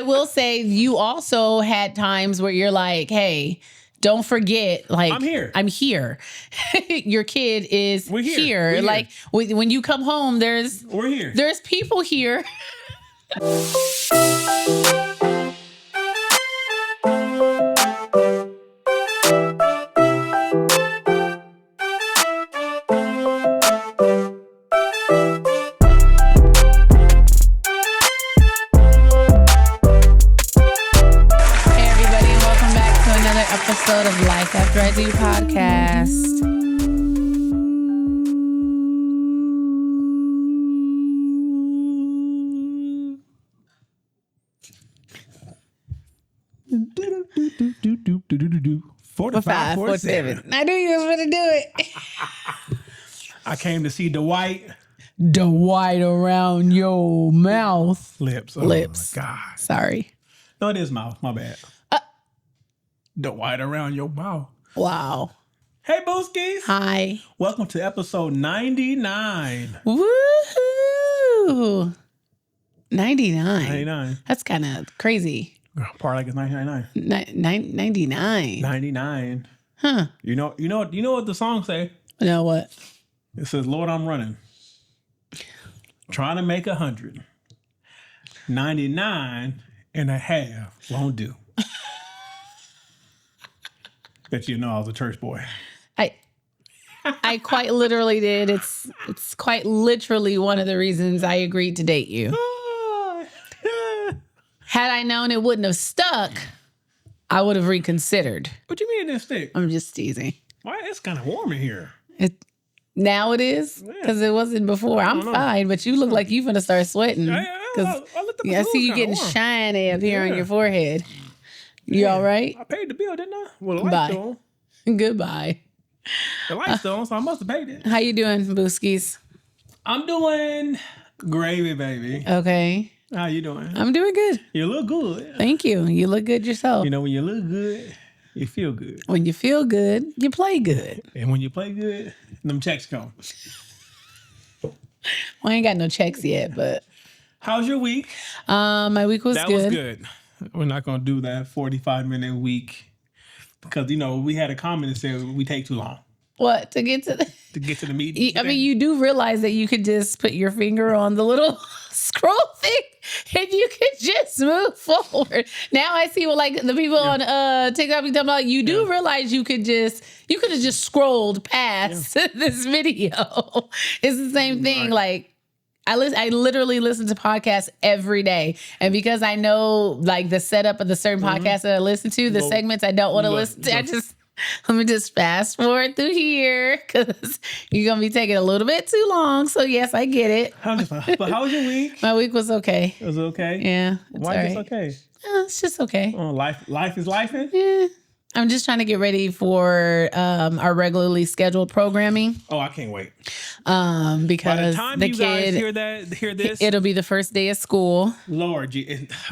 will say you also had times where you're like, hey, don't forget, like, I'm here. Your kid is here. Like, when you come home, there's people here. Episode of Life After I Do podcast. Do 45, 47. I knew you was gonna do it. I came to see Dwight. Dwight around your mouth. Lips. Oh, lips. My God. Sorry. No, it is mouth. My bad. Dwight around your mouth. Wow. Hey, Booskies. Hi. Welcome to episode 99. Woohoo. 99. 99. That's kind of crazy. Part like it's 99. 99. 99. Huh. You know what the song say? You know what? It says, Lord, I'm running. Trying to make 100. 99 and a half won't do. Bet you know I was a church boy. I quite literally did. It's quite literally one of the reasons I agreed to date you. Had I known it wouldn't have stuck, I would have reconsidered. What do you mean it didn't stick? I'm just teasing. Why? It's kind of warm in here. Now it is? Because it wasn't before. I'm fine, but you look like you're going to start sweating. I see you getting shiny up here on your forehead. You all right? I paid the bill, didn't I? Well, the light's still on. Goodbye. The light's still on, so I must have paid it. How you doing, Booskies? I'm doing gravy, baby. Okay. How you doing? I'm doing good. You look good. Thank you. You look good yourself. You know, when you look good, you feel good. When you feel good, you play good. And when you play good, them checks come. Well, I ain't got no checks yet, but. How's your week? My week was good. That was good. We're not going to do that 45-minute week because, we had a comment that said we take too long. What? To get to the meeting? I mean, you do realize that you could just put your finger on the little scroll thing and you could just move forward. Now I see what the people on TikTok be talking about. You do realize you could have just scrolled past this video. It's the same thing. Right. I literally listen to podcasts every day. And because I know the setup of the certain podcasts that I listen to, the segments I don't want to listen to, let me just fast forward through here because you're going to be taking a little bit too long. So yes, I get it. But how was your week? My week was okay. It was okay? Yeah. Why is it okay? It's just okay. Oh, life is lifing? Yeah. I'm just trying to get ready for our regularly scheduled programming. Oh, I can't wait. Because by the time you guys hear this, it'll be the first day of school. Lord,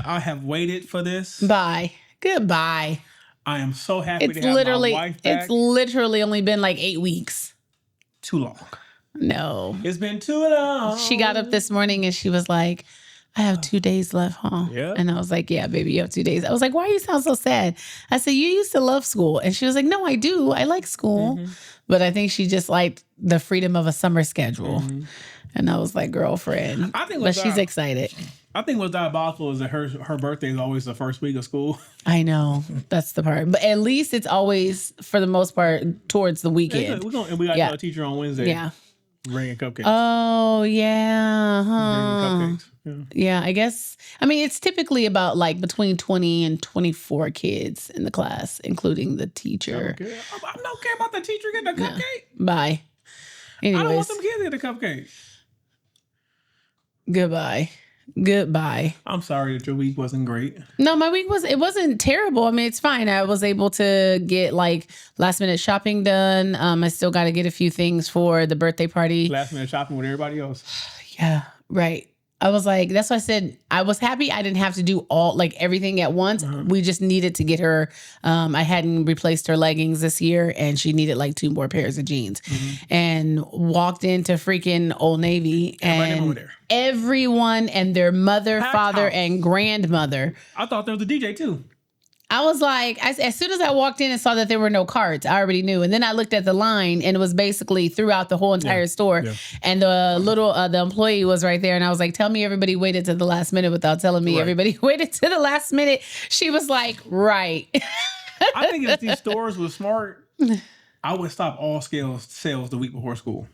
I have waited for this. Goodbye. I am so happy to have my wife back. It's literally only been 8 weeks. Too long. No. It's been too long. She got up this morning and she was like, I have 2 days left, huh? Yeah. And I was like, yeah, baby, you have 2 days. I was like, why you sound so sad? I said, you used to love school. And she was like, no, I do. I like school. Mm-hmm. But I think she just liked the freedom of a summer schedule. Mm-hmm. And I was like, girlfriend. But she's excited. I think what's diabolical is that her birthday is always the first week of school. I know. That's the part. But at least it's always, for the most part, towards the weekend. And we got a teacher on Wednesday. Yeah. Bringing cupcakes. Oh, yeah. Huh. Bringing cupcakes. Yeah, I guess. I mean, it's typically about between 20 and 24 kids in the class, including the teacher. I don't care about the teacher getting a cupcake. Bye. Anyways. I don't want them kids to get a cupcake. Goodbye. I'm sorry that your week wasn't great. No, my week wasn't terrible. I mean, it's fine. I was able to get last minute shopping done. I still got to get a few things for the birthday party. Last minute shopping with everybody else. Yeah, right. I was like, that's why I said I was happy I didn't have to do everything at once. We just needed to get her. I hadn't replaced her leggings this year, and she needed like 2 more pairs of jeans. And walked into freaking Old Navy, and everyone and their mother, father, and grandmother. I thought there was a DJ too. I was like, as soon as I walked in and saw that there were no carts, I already knew. And then I looked at the line, and it was basically throughout the whole entire store. Yeah. And the employee was right there. And I was like, tell me everybody waited to the last minute without telling me everybody waited to the last minute. She was like, right. I think if these stores were smart, I would stop all sales the week before school.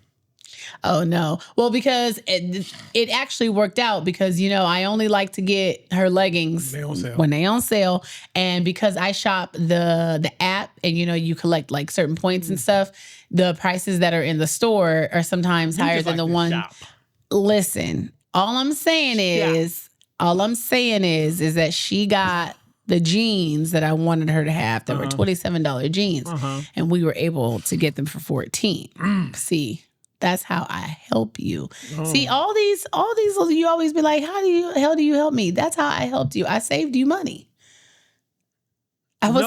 Oh, no. Well, because it actually worked out because, I only like to get her leggings when they on sale. And because I shop the app and, you collect like certain points and stuff, the prices that are in the store are sometimes higher than the one. Shop. Listen, all I'm saying is that she got the jeans that I wanted her to have that were $27 jeans. And we were able to get them for $14. See. That's how I help you. See, all these, you always be like, how do you help me? That's how I helped you. I saved you money. I was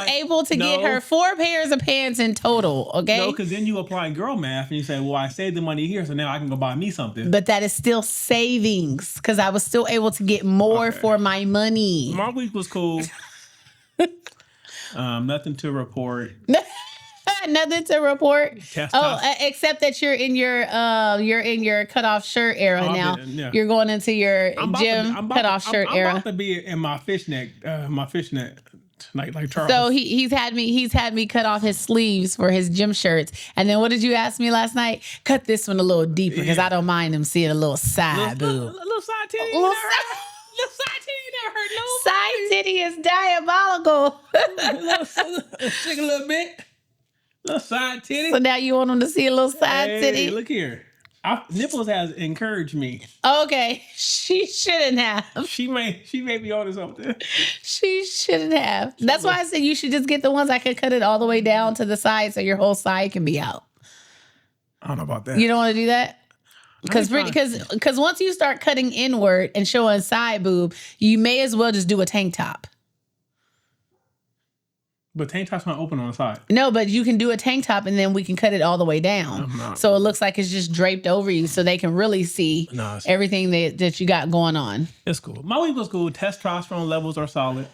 able to get her 4 pairs of pants in total, okay? No, because then you apply girl math and you say, well, I saved the money here, so now I can go buy me something. But that is still savings because I was still able to get more for my money. My week was cool. Nothing to report. Nothing to report. Except that you're in your cutoff shirt era now. You're going into your gym cutoff shirt era. I'm about to be in my fishnet, like Charles. So he's had me cut off his sleeves for his gym shirts. And then what did you ask me last night? Cut this one a little deeper because I don't mind him seeing a little side boob. Little side titty. Little side titty never hurt nobody. Side titty is diabolical. Shake a little bit. Little side titty. So now you want him to see a little side titty? Look here. Nipples has encouraged me. Okay. She shouldn't have. She may be on to something. She shouldn't have. That's why I said you should just get the ones I could cut it all the way down to the side so your whole side can be out. I don't know about that. You don't want to do that? Because once you start cutting inward and showing side boob, you may as well just do a tank top. But tank top's not open on the side. No, but you can do a tank top and then we can cut it all the way down. So it looks like it's just draped over you so they can really see everything that you got going on. It's cool. My week was cool. Testosterone levels are solid.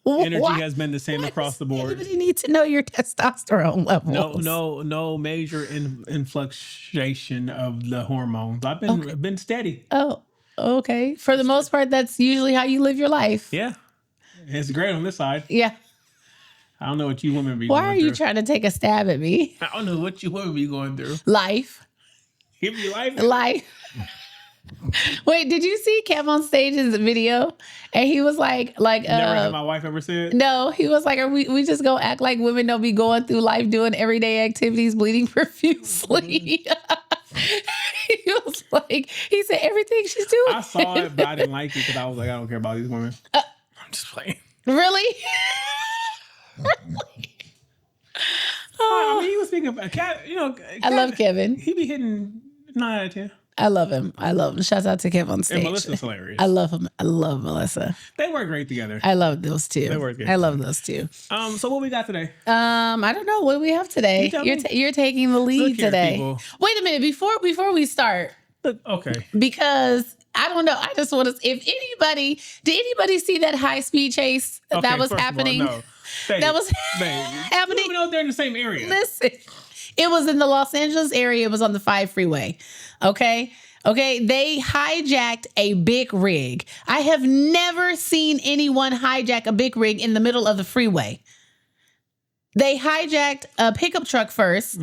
Energy has been the same across the board. Everybody needs to know your testosterone levels. No major influctuation of the hormones. I've been steady. Oh, okay. For the most part, that's usually how you live your life. Yeah. It's great on this side. Yeah. I don't know what you women be going through. Why are you trying to take a stab at me? I don't know what you women be going through. Life. Give me life? Life. Wait, did you see Kev on stage's video? And he was like, never had my wife ever said? No, he was like, we just gonna act like women don't be going through life doing everyday activities, bleeding profusely. He was like, he said everything she's doing. I saw it, but I didn't like it because I was like, I don't care about these women. I'm just playing. Really? Really? I mean, he was speaking about cat. I love Kevin. He be hitting 9 out of 10. I love him. Shouts out to Kev on stage. And Melissa's hilarious. I love him. I love Melissa. They work great together. I love those two. They work good. I love those two. So what we got today? I don't know. What do we have today? You're taking the lead today. People. Wait a minute. Before we start. Okay. Because I don't know. I just want to. Did anybody see that high speed chase that was happening? No. That was happening. We know they're in the same area. Listen, it was in the Los Angeles area. It was on the 5 freeway. Okay. They hijacked a big rig. I have never seen anyone hijack a big rig in the middle of the freeway. They hijacked a pickup truck first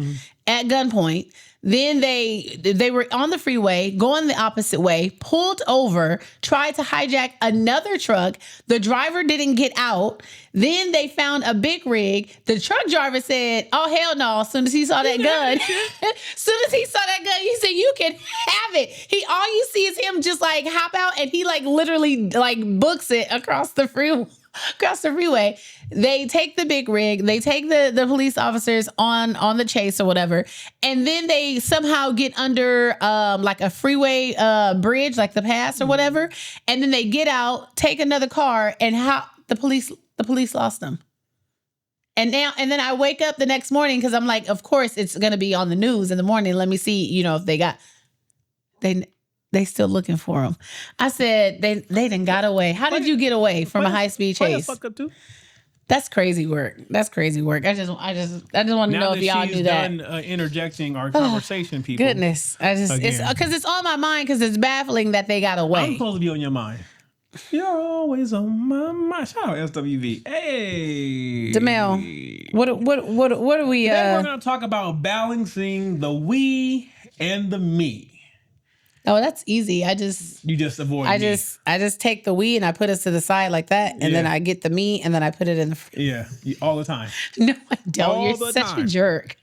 at gunpoint. Then they were on the freeway, going the opposite way, pulled over, tried to hijack another truck. The driver didn't get out. Then they found a big rig. The truck driver said, oh, hell no. As soon as he saw that gun, he said, you can have it. All you see is him just like hop out and he like literally like books it across the freeway. across the freeway. They take the big rig, they take the police officers on the chase or whatever, and then they somehow get under like a freeway bridge, like the pass or whatever, and then they get out, take another car, and how the police lost them. And then I wake up the next morning because I'm like, of course it's gonna be on the news in the morning. Let me see, if they still looking for him. I said they done got away. How did you get away from a high speed chase? That's crazy work. That's crazy work. I just want to know if y'all knew that. Now that she's done interjecting our conversation, people. Goodness, it's because it's on my mind because it's baffling that they got away. I'm supposed to be on your mind. You're always on my mind. Shout out SWV. Hey, Demel, what are we? Today we're going to talk about balancing the we and the me. Oh, that's easy. You just avoid. I just take the we and I put it to the side like that, and then I get the me and then I put it in the. All the time. No, I don't. You're such a jerk.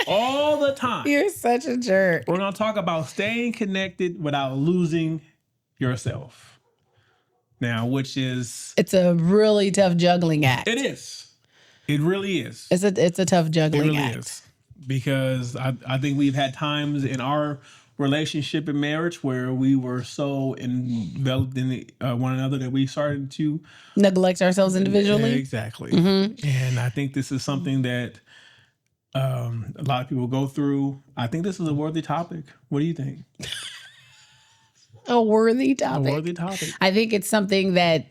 All the time. You're such a jerk. We're going to talk about staying connected without losing yourself. Now, it's a really tough juggling act. It is. It really is. It's a tough juggling act. It really act. is. Because I think we've had times in our relationship and marriage where we were so enveloped in one another that we started to neglect ourselves individually. Exactly. Mm-hmm. And I think this is something that a lot of people go through. I think this is a worthy topic. What do you think? A worthy topic. A worthy topic. I think it's something that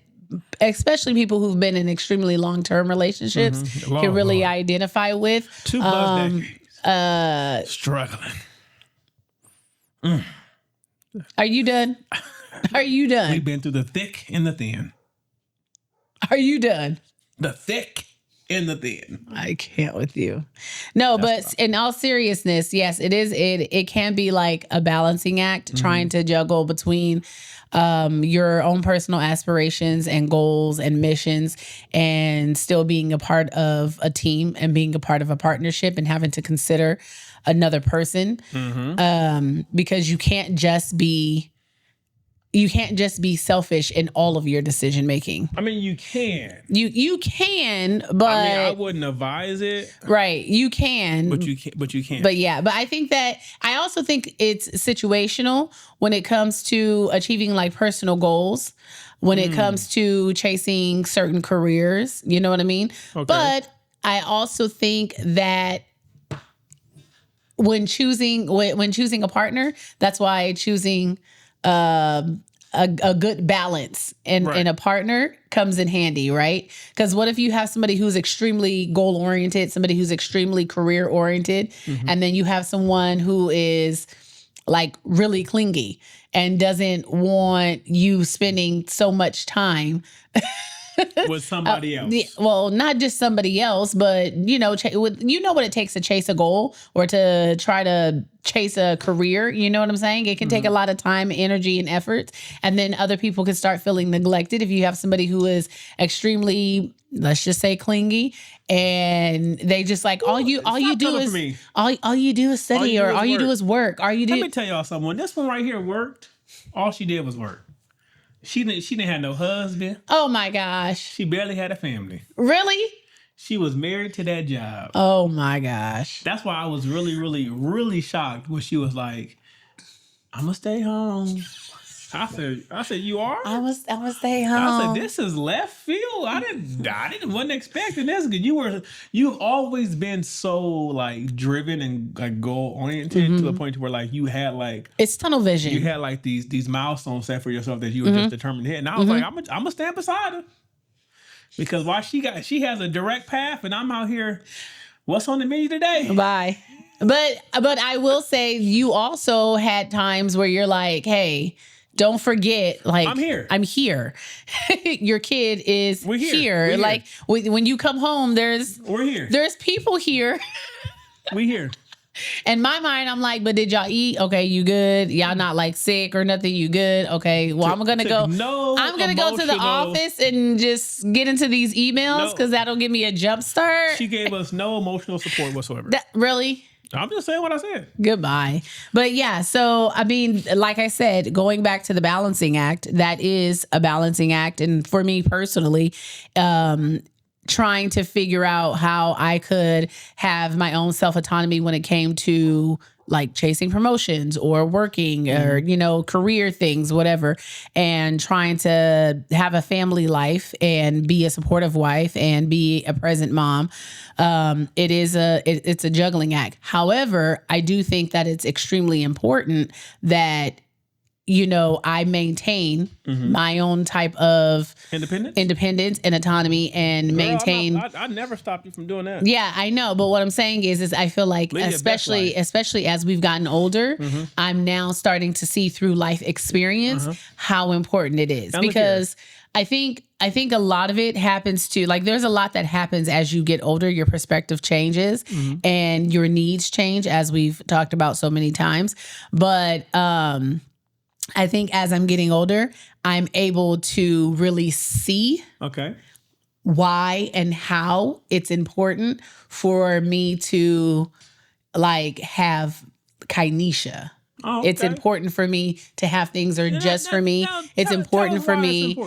especially people who've been in extremely long-term relationships can really identify with. 2+ decades. Struggling. Are you done? Are you done? We've been through the thick and the thin. Are you done? The thick and the thin. I can't with you. No, but in all seriousness, yes, it is. It can be like a balancing act, trying to juggle between your own personal aspirations and goals and missions and still being a part of a team and being a part of a partnership and having to consider another person. Because you can't just be selfish in all of your decision making. I mean, you can. You can, but I wouldn't advise it. Right, you can. But you can't. But I think that I also think it's situational when it comes to achieving like personal goals, when it comes to chasing certain careers, you know what I mean? Okay. But I also think that when choosing a partner, that's why choosing a good balance in a partner comes in handy, right? Because what if you have somebody who's extremely goal-oriented, somebody who's extremely career-oriented, and then you have someone who is like really clingy and doesn't want you spending so much time with somebody else. Well, not just somebody else, but you know what it takes to chase a goal or to try to chase a career. You know what I'm saying? It can take a lot of time, energy, and effort, and then other people can start feeling neglected if you have somebody who is extremely, let's just say, clingy, and they just like all you do is study, or all you do is work. Let me tell y'all something. When this one right here worked, all she did was work. She didn't have no husband. Oh my gosh. She barely had a family. Really? She was married to that job. Oh my gosh. That's why I was really, really, really shocked when she was like, I'm gonna stay home. I said, you are? I was stay home. I said, this is left field. I wasn't expecting this because you've always been so like driven and like goal oriented to the point where like you had like it's tunnel vision. You had like these milestones set for yourself that you were just determined to hit. And I was like, I'm gonna stand beside her because while she has a direct path and I'm out here. What's on the menu today? Bye. But I will say you also had times where you're like, hey. Don't forget, like, I'm here. Your kid is here. Like, when you come home, there's people here. We here. In my mind, I'm like, but did y'all eat? Okay, you good? Y'all not like sick or nothing? You good? Okay, well, I'm gonna go to the office and just get into these emails because that'll give me a jump start. She gave us no emotional support whatsoever. Really? I'm just saying what I said. Goodbye. But yeah, so I mean, like I said, going back to the balancing act, that is a balancing act. And for me personally, trying to figure out how I could have my own self-autonomy when it came to like chasing promotions or working or, career things, whatever, and trying to have a family life and be a supportive wife and be a present mom. It's a juggling act. However, I do think that it's extremely important that I maintain my own type of independence and autonomy and maintain. I never stopped you from doing that. Yeah, I know. But what I'm saying is I feel like, especially as we've gotten older, I'm now starting to see through life experience how important it is. Because I think a lot of it happens to, like, there's a lot that happens as you get older. Your perspective changes and your needs change, as we've talked about so many times. But, I think as I'm getting older, I'm able to really see why and how it's important for me to like have kinesha. Oh, okay. It's important for me to have things that are just for me. It's important for me.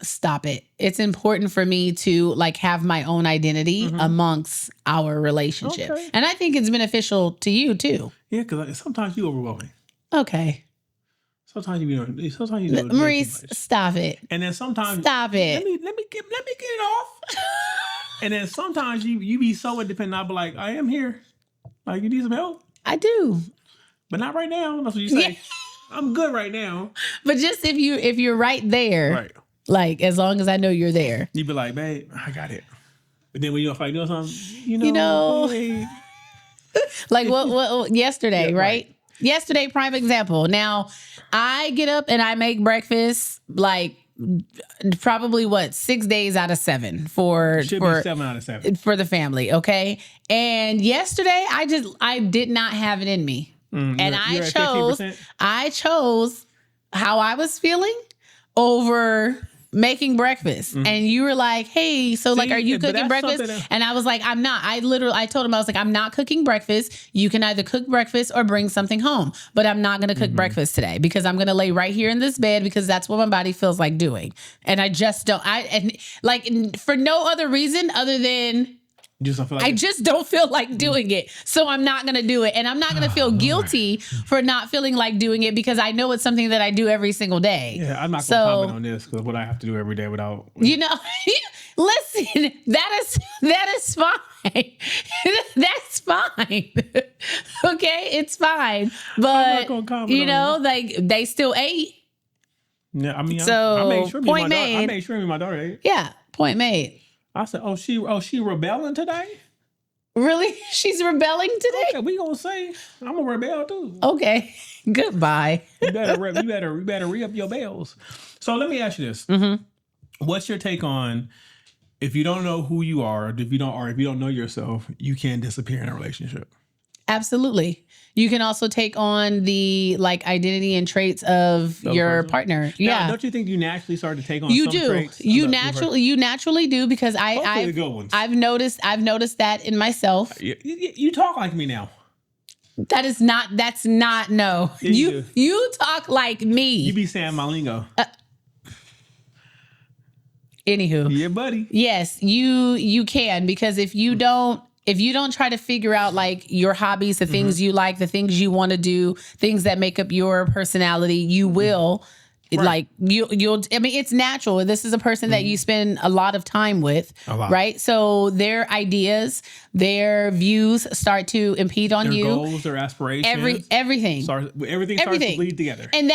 Stop it. It's important for me to like have my own identity amongst our relationship. Okay. And I think it's beneficial to you too. Yeah, because sometimes you overwhelm me. Okay. Sometimes you do. Maurice, stop it. And then sometimes stop it. Let me get it off. And then sometimes you be so independent. I'll be like, I am here. Like, you need some help? I do. But not right now. That's what you say. Yeah. I'm good right now. But just if you're right there, right. Like as long as I know you're there. You be like, babe, I got it. But then when you're like doing something, hey. Like what yesterday, yeah, right? Yesterday, prime example. Now, I get up and I make breakfast like probably 6 days out of 7 for 7 out of 7 for the family. Okay. And yesterday I did not have it in me. And I chose how I was feeling over making breakfast. And you were like, hey, so like, are you cooking breakfast? And I was like, I'm not. I told him, I was like, I'm not cooking breakfast. You can either cook breakfast or bring something home, but I'm not going to cook breakfast today because I'm going to lay right here in this bed because that's what my body feels like doing. And I just don't, for no other reason other than I just don't feel like doing it. So I'm not going to do it. And I'm not going to feel guilty for not feeling like doing it because I know it's something that I do every single day. Yeah, I'm not going to comment on this because what I have to do every day without... Listen, that is fine. That's fine. Okay, it's fine. But, I'm not gonna comment like they still ate. Yeah, I mean, so I made sure my daughter ate. Yeah, point made. I said, she rebelling today? Really? She's rebelling today? Okay, we gonna say I'm a rebel too. Okay. Goodbye. You better re-up your bells. So let me ask you this. What's your take on if you don't know who you are, if you don't know yourself, you can disappear in a relationship? Absolutely. You can also take on the identity and traits of your partner. Now, yeah. Don't you think you naturally start to take on some traits? You naturally do because I've noticed that in myself. You talk like me now. That's not no. Yeah, you talk like me. You be saying my lingo. Anywho. Yeah, buddy. Yes, you can because if you don't try to figure out like your hobbies, the things you like, the things you want to do, things that make up your personality, you will you'll I mean, it's natural. This is a person that you spend a lot of time with, right? So their ideas, their views start to impede on you. Their goals, their aspirations. Everything starts to bleed together. And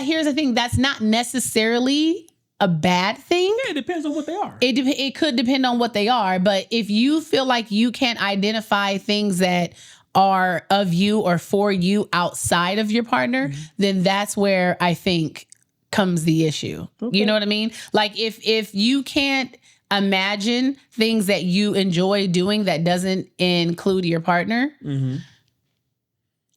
here's the thing, that's not necessarily a bad thing. Yeah, it depends on what they are. It could depend on what they are, but if you feel like you can't identify things that are of you or for you outside of your partner, then that's where I think comes the issue. Okay. You know what I mean? Like if you can't imagine things that you enjoy doing that doesn't include your partner,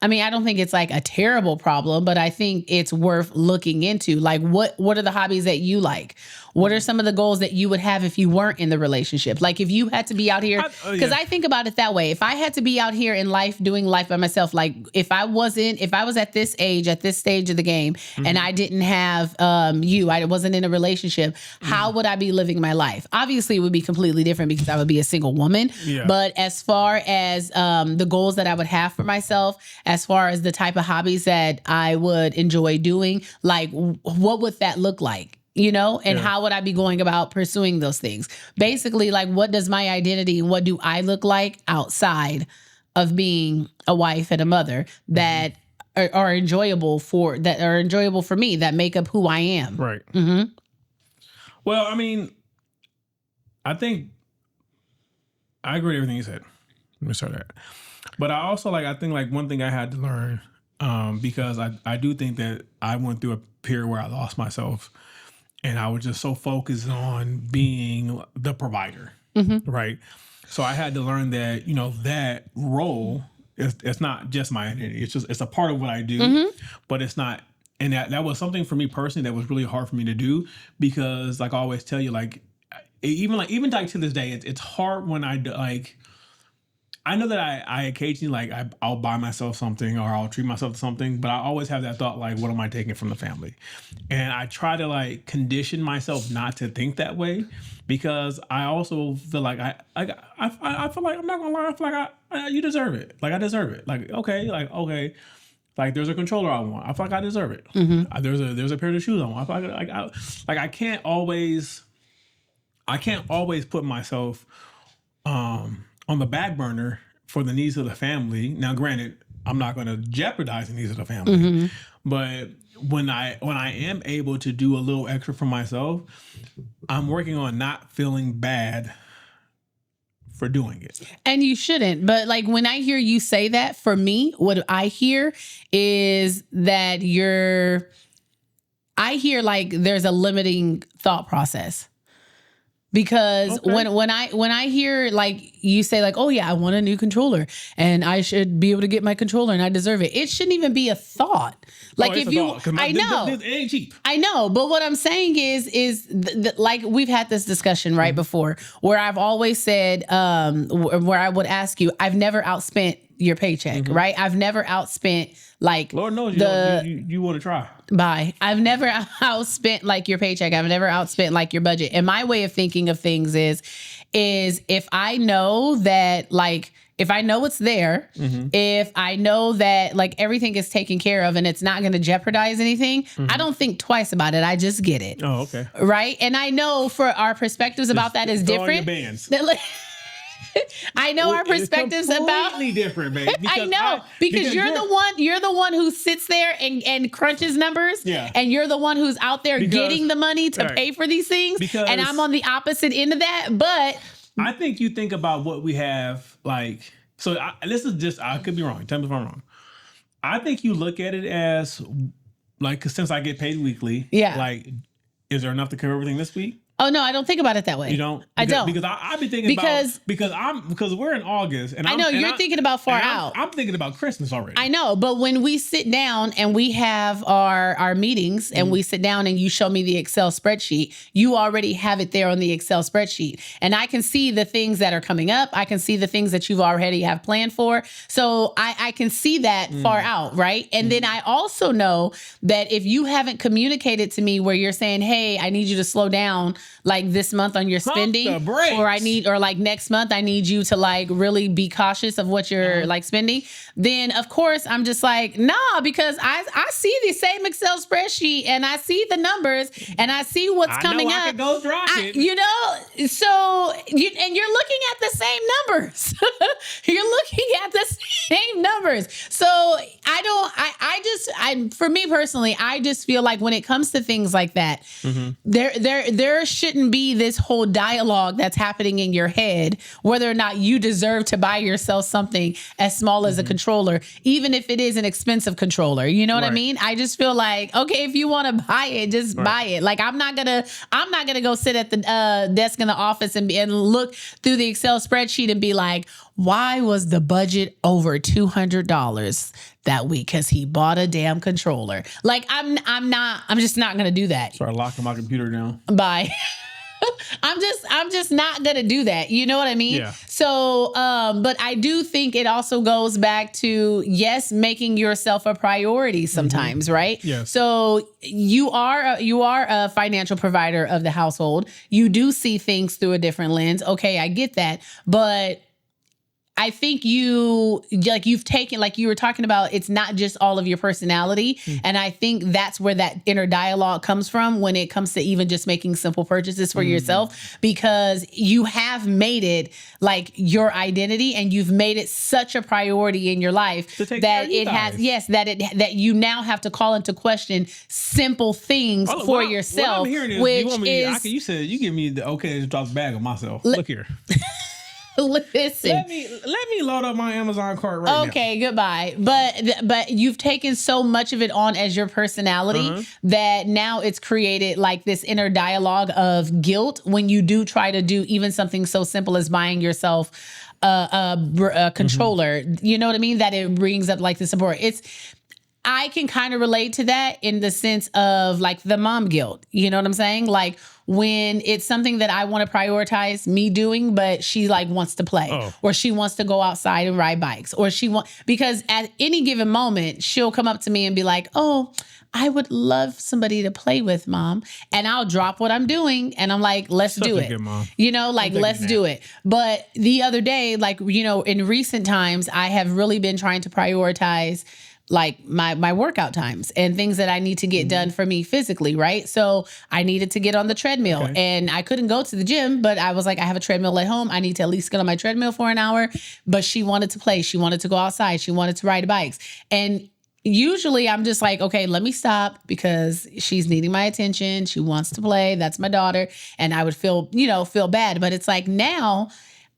I mean, I don't think it's like a terrible problem, but I think it's worth looking into. Like, what are the hobbies that you like? What are some of the goals that you would have if you weren't in the relationship? Like, if you had to be out here, because I think about it that way. If I had to be out here in life, doing life by myself, like if I was at this age, at this stage of the game, and I didn't have I wasn't in a relationship, how would I be living my life? Obviously, it would be completely different because I would be a single woman. Yeah. But as far as the goals that I would have for myself, as far as the type of hobbies that I would enjoy doing, like what would that look like? You know, and how would I be going about pursuing those things? Basically, like, what does my identity and what do I look like outside of being a wife and a mother that are enjoyable for me, that make up who I am? Right. Mm-hmm. Well, I mean, I think I agree with everything you said. Let me start that. But I think one thing I had to learn, because I do think that I went through a period where I lost myself. And I was just so focused on being the provider, right? So I had to learn that, that role it's not just my identity. It's a part of what I do, but it's not. And that was something for me personally that was really hard for me to do because, like I always tell you, like even to this day, it's hard when I know that I occasionally I'll buy myself something or I'll treat myself to something, but I always have that thought like, what am I taking from the family? And I try to condition myself not to think that way because I also feel like I feel like I'm not gonna lie, I feel like you deserve it. Like I deserve it. Okay. Like there's a controller I want. I feel like I deserve it. There's a pair of shoes I want. I feel like I can't always put myself on the back burner for the needs of the family. Now, granted, I'm not going to jeopardize the needs of the family, but when I am able to do a little extra for myself, I'm working on not feeling bad for doing it. And you shouldn't. But like when I hear you say that, for me, what I hear is that I hear like there's a limiting thought process. Because when I hear like you say like, oh yeah, I want a new controller and I should be able to get my controller and I deserve it. It shouldn't even be a thought. Like if you, I know, it ain't cheap. I know, but what I'm saying is like we've had this discussion right before where I've always said, where I would ask you, I've never outspent your paycheck, right? I've never outspent like Lord knows you want to try. Bye. I've never outspent like your paycheck. I've never outspent like your budget. And my way of thinking of things is if I know that like, if I know it's there, if I know that like everything is taken care of and it's not going to jeopardize anything, I don't think twice about it. I just get it. Oh, okay. Right. And I know for our perspectives about that is different. I know our perspectives about completely different, babe. I know because you're the one who sits there and crunches numbers, and you're the one who's out there getting the money to pay for these things, and I'm on the opposite end of that. But I think you think about what we have, like. So this is just I could be wrong. Tell me if I'm wrong. I think you look at it as like, 'cause since I get paid weekly, like, is there enough to cover everything this week? Oh no, I don't think about it that way. You don't? I don't. Because I've been thinking because we're in August and I know you're thinking about far out. I'm thinking about Christmas already. I know, but when we sit down and we have our meetings and we sit down and you show me the Excel spreadsheet, you already have it there on the Excel spreadsheet. And I can see the things that are coming up. I can see the things that you've already have planned for. So I can see that far out, right? And then I also know that if you haven't communicated to me where you're saying, hey, I need you to slow down like this month on your spending, or like next month I need you to like really be cautious of what you're like spending, then of course I'm just like, nah, because I see the same Excel spreadsheet and I see the numbers and I see what's coming up. I can go drop it. You know, so and you're looking at the same numbers. You're looking at the same numbers. So for me personally, I just feel like when it comes to things like that, there shouldn't be this whole dialogue that's happening in your head, whether or not you deserve to buy yourself something as small as a controller, even if it is an expensive controller. You know what I mean? I just feel like, okay, if you want to buy it, just buy it. Like I'm not gonna go sit at the desk in the office and look through the Excel spreadsheet and be like, why was the budget over $200 that week? Because he bought a damn controller. Like, I'm just not going to do that. Start locking my computer down. Bye. I'm just not gonna do that. You know what I mean? Yeah. So, but I do think it also goes back to, yes, making yourself a priority sometimes, right? Yes. So you are a financial provider of the household. You do see things through a different lens. Okay, I get that, but I think you've taken, like you were talking about, it's not just all of your personality. And I think that's where that inner dialogue comes from when it comes to even just making simple purchases for yourself, because you have made it like your identity and you've made it such a priority in your life that it has, yes, that you now have to call into question simple things for yourself. What I'm hearing is, you said you give me the okay to drop the bag on myself. Look here. Listen. Let me load up my Amazon cart right now. Okay, goodbye. But you've taken so much of it on as your personality that now it's created like this inner dialogue of guilt when you do try to do even something so simple as buying yourself a controller. You know what I mean? That it brings up like the support. I can kind of relate to that in the sense of like the mom guilt. You know what I'm saying? Like when it's something that I want to prioritize me doing, but she like wants to play or she wants to go outside and ride bikes or because at any given moment, she'll come up to me and be like, oh, I would love somebody to play with, Mom. And I'll drop what I'm doing and I'm like, let's do it. Good mom. You know, like, let's do it. But the other day, like, you know, in recent times, I have really been trying to prioritize like my workout times and things that I need to get done for me physically, right? So I needed to get on the treadmill and I couldn't go to the gym, but I was like, I have a treadmill at home. I need to at least get on my treadmill for an hour. But she wanted to play. She wanted to go outside. She wanted to ride bikes. And usually I'm just like, okay, let me stop because she's needing my attention. She wants to play. That's my daughter. And I would feel bad. But it's like now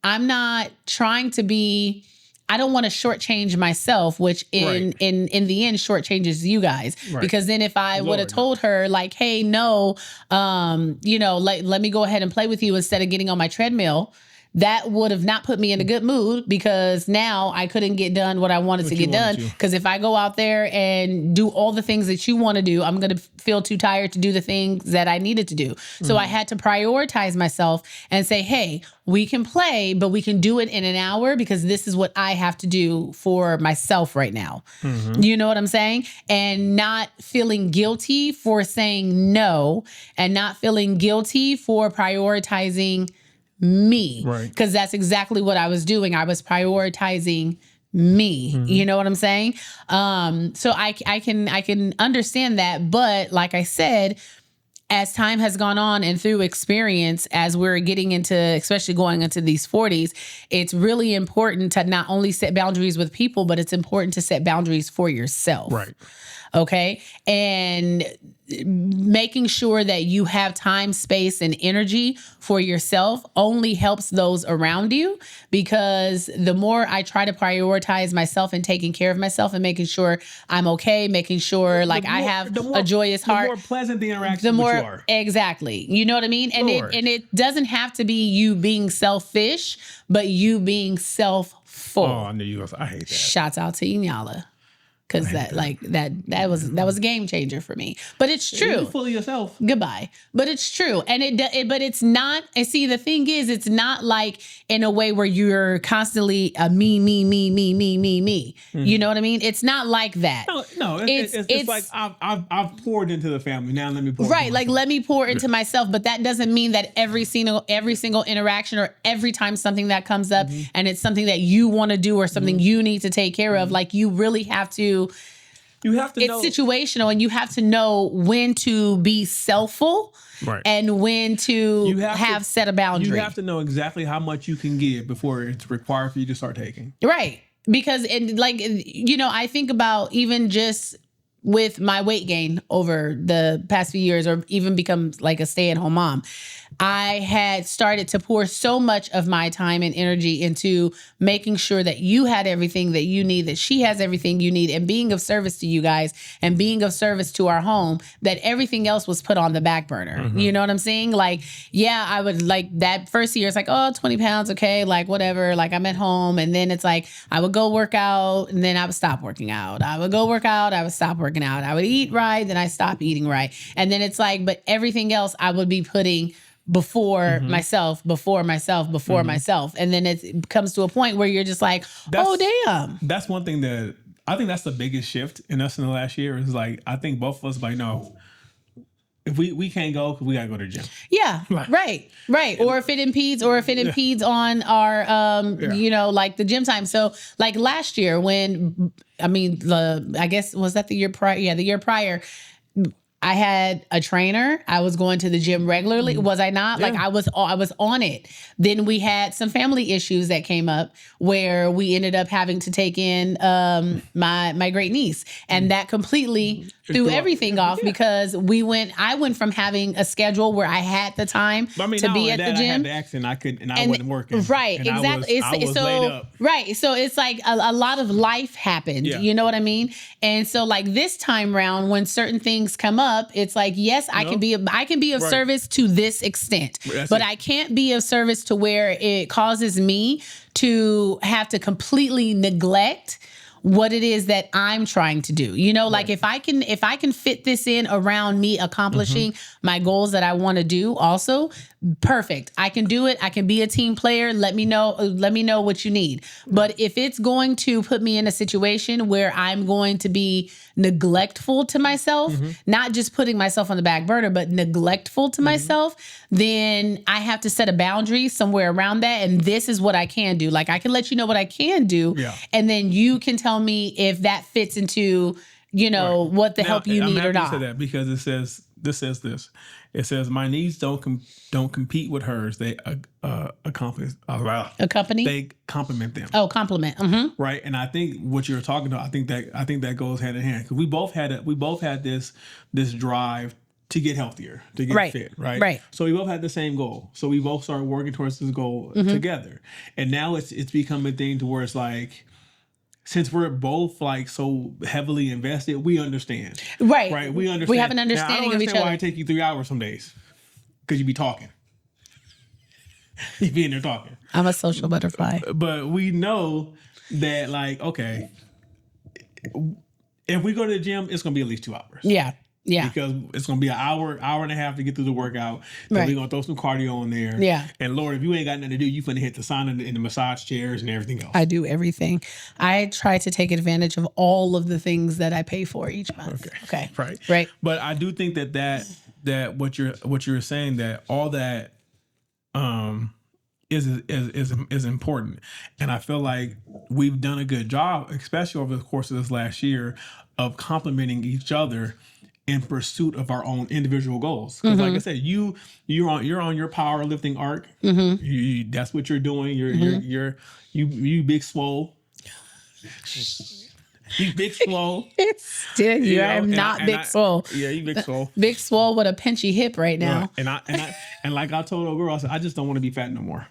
I'm not trying to be, I don't want to shortchange myself, which in the end shortchanges you guys. Right. Because then if I would have told her like, hey, no, let me go ahead and play with you instead of getting on my treadmill, that would have not put me in a good mood because now I couldn't get done what I wanted to get done. Because if I go out there and do all the things that you want to do, I'm going to feel too tired to do the things that I needed to do. So I had to prioritize myself and say, hey, we can play, but we can do it in an hour because this is what I have to do for myself right now. You know what I'm saying? And not feeling guilty for saying no and not feeling guilty for prioritizing me, because that's exactly what I was doing. I was prioritizing me. You know what I'm saying? So I can understand that. But like I said, as time has gone on and through experience, as we're getting into, especially going into these 40s, it's really important to not only set boundaries with people, but it's important to set boundaries for yourself. Right. Okay. And making sure that you have time, space, and energy for yourself only helps those around you, because the more I try to prioritize myself and taking care of myself and making sure I'm okay, making sure like I have a joyous heart. The more pleasant the interaction you are. Exactly. You know what I mean? And it doesn't have to be you being selfish, but you being self-full. Oh, I knew you was. I hate that. Shouts out to Inyala. Because that was a game changer for me. But it's true. You're full of yourself. Goodbye. But it's true. And but it's not, see, the thing is, it's not like in a way where you're constantly me. You know what I mean? It's not like that. No, it's like I've poured into the family. Now let me pour. Right. Like let me pour into myself. But that doesn't mean that every single interaction or every time something that comes up and it's something that you want to do or something you need to take care of, like you really have to. You have to know. It's situational, and you have to know when to be selfful and when to set a boundary. You have to know exactly how much you can give before it's required for you to start taking. Right. Because I think about even just with my weight gain over the past few years, or even become like a stay-at-home mom. I had started to pour so much of my time and energy into making sure that you had everything that you need, that she has everything you need, and being of service to you guys and being of service to our home, that everything else was put on the back burner. You know what I'm saying? Like, yeah, I would like that first year, it's like, oh, 20 pounds. Okay. Like whatever. Like I'm at home. And then it's like, I would go work out and then I would stop working out. I would go work out. I would stop working out. I would eat right. Then I stop eating right. And then it's like, but everything else I would be putting before myself. And then it comes to a point where you're just like, oh, damn. That's one thing that I think that's the biggest shift in us in the last year is like, I think both of us like, no, if we can't go, we gotta go to the gym. Yeah, right. Or if it impedes on our, you know, like the gym time. So like last year when, I guess, was that the year prior? Yeah, the year prior. I had a trainer. I was going to the gym regularly. Was I not? Yeah. Like I was on it. Then we had some family issues that came up where we ended up having to take in my great niece, and that completely threw everything off because I went from having a schedule where I had the time to be at the gym. I had the accident. I wasn't working. Right. And exactly. I was laid up. Right. So it's like a lot of life happened. Yeah. You know what I mean? And so like this time round, when certain things come up, it's like, yes, I can be of service to this extent, but I can't be of service to where it causes me to have to completely neglect what it is that I'm trying to do. You know, like if I can fit this in around me accomplishing my goals that I want to do also, perfect. I can do it. I can be a team player. Let me know what you need. But if it's going to put me in a situation where I'm going to be neglectful to myself, not just putting myself on the back burner, but neglectful to myself, then I have to set a boundary somewhere around that. And this is what I can do. Like I can let you know what I can do. Yeah. And then you can tell me if that fits into, you know, what the help you need or not. I'm happy to say that because this. It says my needs don't compete with hers. They accompany. They complement them. Oh, compliment. Mm-hmm. Right, and I think what you're talking about, I think that goes hand in hand because we both had this drive to get healthier, to get fit, right? Right. So we both had the same goal. So we both started working towards this goal together, and now it's become a thing to where it's like, since we're both like so heavily invested, we understand. Right. We understand. We have an understanding of each other. Why it take you 3 hours some days? Because you be talking. You be in there talking. I'm a social butterfly. But we know that, like, okay, if we go to the gym, it's gonna be at least 2 hours. Yeah. Yeah. Because it's going to be an hour and a half to get through the workout. Then we're going to throw some cardio in there. Yeah. And Lord, if you ain't got nothing to do, you finna hit the sauna and the massage chairs and everything else. I do everything. I try to take advantage of all of the things that I pay for each month. Okay. Right. But I do think that what you're saying, that all that is important. And I feel like we've done a good job, especially over the course of this last year, of complementing each other in pursuit of our own individual goals. Because like I said, you're on your powerlifting arc. That's what you're doing. You big swole. You big swole. Still, you know, I'm not big swole. Yeah, you big swole. Big swole with a pinchy hip right now. Right. And like I told a girl, I said, I just don't want to be fat no more.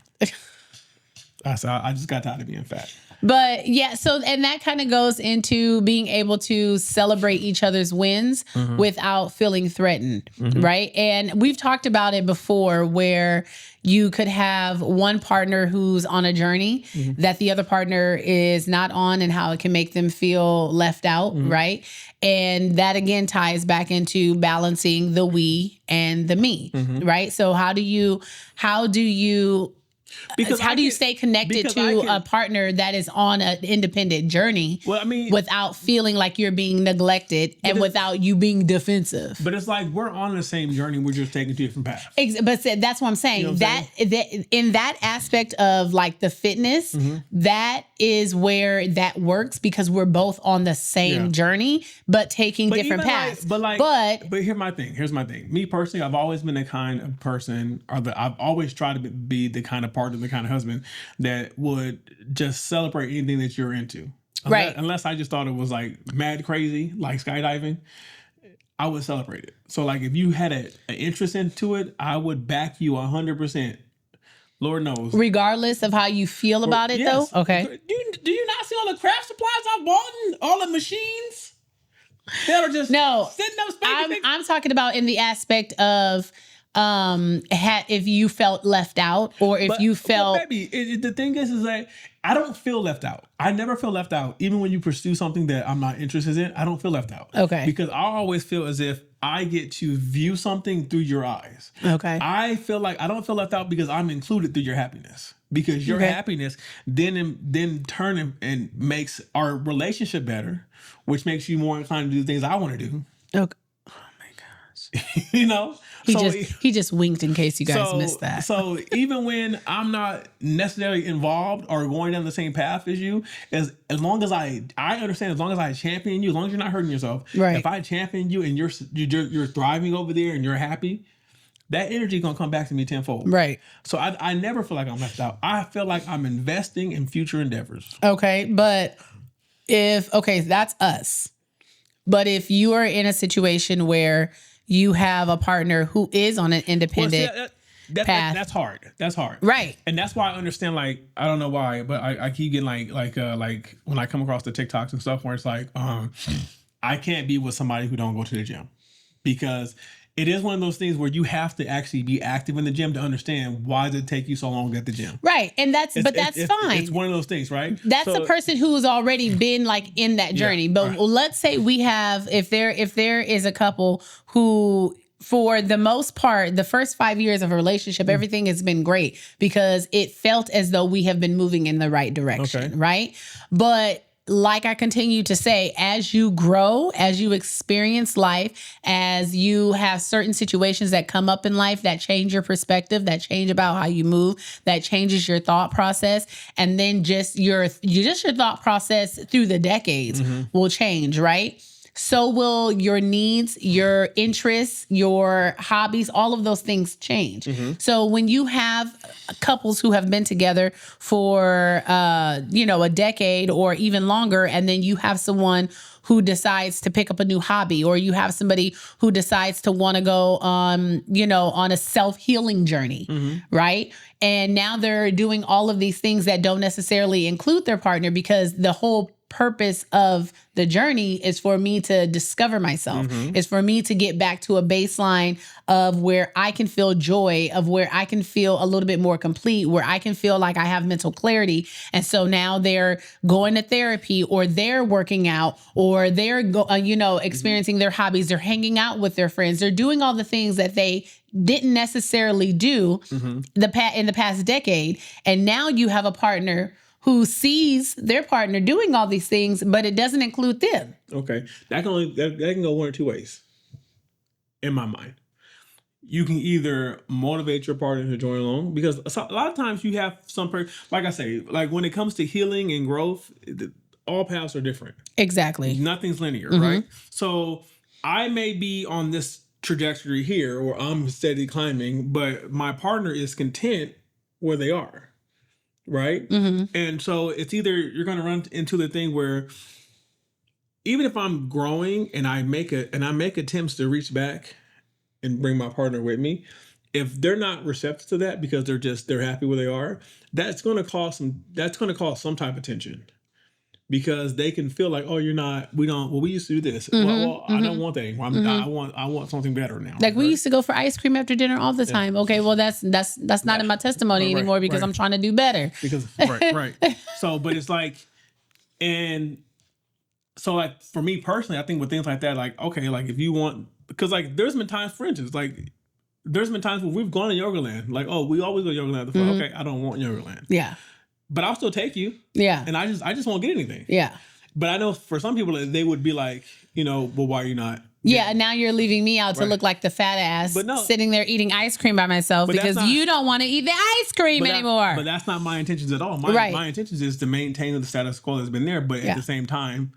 I said, I just got tired of being fat. But yeah, and that kind of goes into being able to celebrate each other's wins without feeling threatened, right? And we've talked about it before where you could have one partner who's on a journey that the other partner is not on, and how it can make them feel left out, right? And that again ties back into balancing the we and the me, right? So how do you Because how do you stay connected to a partner that is on an independent journey without feeling like you're being neglected and without you being defensive? But it's like we're on the same journey. We're just taking two different paths. But that's what I'm saying. You know what I'm saying? In that aspect of like the fitness, that is where that works because we're both on the same journey, but taking different paths. But here's my thing. Me personally, I've always been the kind of person, I've always tried to be the kind of partner, the kind of husband that would just celebrate anything that you're into. Unless I just thought it was like mad crazy, like skydiving. I would celebrate it. So like if you had an interest into it, I would back you 100%. Lord knows. Regardless of how you feel about it, yes. though? Okay. Do you not see all the craft supplies I bought and all the machines that are just sitting up space? I'm talking about in the aspect of if you felt left out or if you felt... baby, the thing is that I don't feel left out. I never feel left out. Even when you pursue something that I'm not interested in, I don't feel left out. Okay. Because I always feel as if I get to view something through your eyes. Okay. I feel like I don't feel left out because I'm included through your happiness. Because your happiness then turn and makes our relationship better, which makes you more inclined to do things I want to do. Okay. Oh my gosh. You know? He just winked in case you guys missed that. So even when I'm not necessarily involved or going down the same path as you, as long as I understand, as long as I champion you, as long as you're not hurting yourself, right. If I champion you and you're thriving over there and you're happy, that energy is gonna come back to me tenfold. Right. So I never feel like I'm left out. I feel like I'm investing in future endeavors. Okay, but that's us. But if you are in a situation where you have a partner who is on an independent path. That's hard. That's hard. Right. And that's why I understand, like, I don't know why, but I keep getting like when I come across the TikToks and stuff where it's like, I can't be with somebody who don't go to the gym, because it is one of those things where you have to actually be active in the gym to understand why does it take you so long at the gym. Right. And that's fine. It's one of those things, right? That's a person who's already been like in that journey. Yeah, but let's say we have, if there is a couple who, for the most part, the first 5 years of a relationship, everything has been great because it felt as though we have been moving in the right direction. Right. But like I continue to say, as you grow, as you experience life, as you have certain situations that come up in life that change your perspective, that change about how you move, that changes your thought process, and then just your thought process through the decades will change, right? So will your needs, your interests, your hobbies, all of those things change. So when you have couples who have been together for, a decade or even longer, and then you have someone who decides to pick up a new hobby, or you have somebody who decides to want to go on a self-healing journey, right? And now they're doing all of these things that don't necessarily include their partner, because the whole purpose of the journey is for me to discover myself. It's for me to get back to a baseline of where I can feel joy, of where I can feel a little bit more complete, where I can feel like I have mental clarity. And so now they're going to therapy, or they're working out, or they're experiencing their hobbies. They're hanging out with their friends. They're doing all the things that they didn't necessarily do in the past decade. And now you have a partner who sees their partner doing all these things, but it doesn't include them. Okay. That can go one or two ways, in my mind. You can either motivate your partner to join along, because a lot of times you have like I say, like when it comes to healing and growth, all paths are different. Exactly. Nothing's linear, right? So I may be on this trajectory here, or I'm steady climbing, but my partner is content where they are. Right. And so it's either you're going to run into the thing where even if I'm growing and I make attempts to reach back and bring my partner with me, if they're not receptive to that because they're happy where they are, that's going to cause some type of tension, because they can feel like, oh, we used to do this. I don't want that anymore. I want something better now. Like we used to go for ice cream after dinner all the time. Okay, well that's not in my testimony anymore, because I'm trying to do better. Because right. So, but it's like, and so like for me personally, I think with things like that, like, okay, like if you want, because like there's been times, for instance, like there's been times when we've gone to Yoga Land, like, oh, we always go to Yoga Land. Okay, I don't want Yoga Land. Yeah. But I'll still take you. Yeah. And I just won't get anything. Yeah. But I know for some people they would be like, well, why are you not? Yeah, and now you're leaving me out to look like the fat ass sitting there eating ice cream by myself because you don't want to eat the ice cream anymore. But that's not my intentions at all. My intentions is to maintain the status quo that's been there, but at the same time,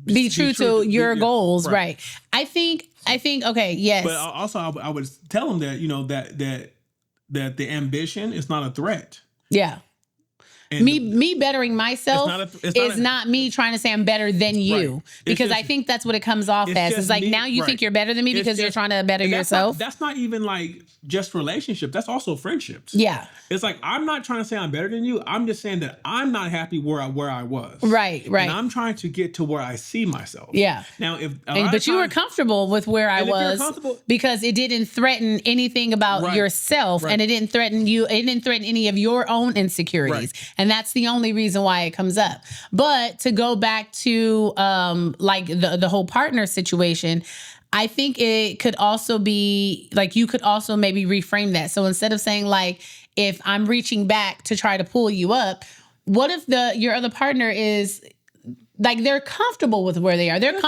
be true to your goals. Right. I think, okay, yes. But also I would tell them that, that the ambition is not a threat. Yeah. And me bettering myself is not me trying to say I'm better than you, right. because I think that's what it comes off as. It's like, now you think you're better than me because you're trying to better yourself. That's not even like just relationship. That's also friendships. Yeah. It's like, I'm not trying to say I'm better than you. I'm just saying that I'm not happy where I was. Right. And I'm trying to get to where I see myself. Yeah. Now, but you were comfortable with where I was because it didn't threaten anything about yourself, and it didn't threaten you. It didn't threaten any of your own insecurities. And that's the only reason why it comes up. But to go back to like the whole partner situation, I think it could also be like, you could also maybe reframe that. So instead of saying like, if I'm reaching back to try to pull you up, what if your other partner is like, they're comfortable with where they are. They're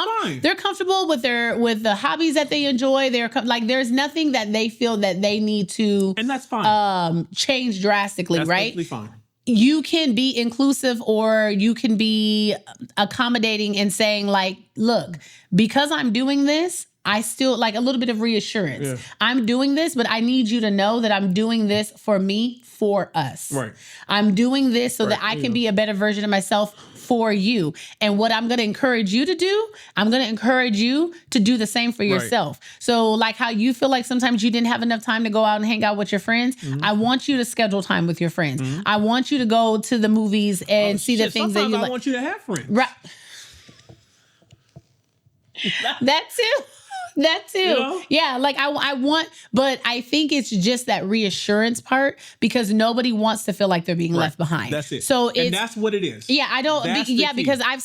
comfortable with the hobbies that they enjoy. Like, there's nothing that they feel that they need to, and that's fine. Change drastically, that's right? That's fine. You can be inclusive, or you can be accommodating and saying like, look, because I'm doing this, I still like a little bit of reassurance. Yeah. I'm doing this, but I need you to know that I'm doing this for me, for us. Right. I'm doing this so that I can be a better version of myself for you. And what I'm going to encourage you to do, I'm going to encourage you to do the same for yourself. So like how you feel like sometimes you didn't have enough time to go out and hang out with your friends, I want you to schedule time with your friends. I want you to go to the movies and see the things that you like. I want you to have friends. Right. That too. That too. You know? Yeah. Like I want, but I think it's just that reassurance part, because nobody wants to feel like they're being left behind. That's it. So and that's what it is. Yeah. I don't, because I've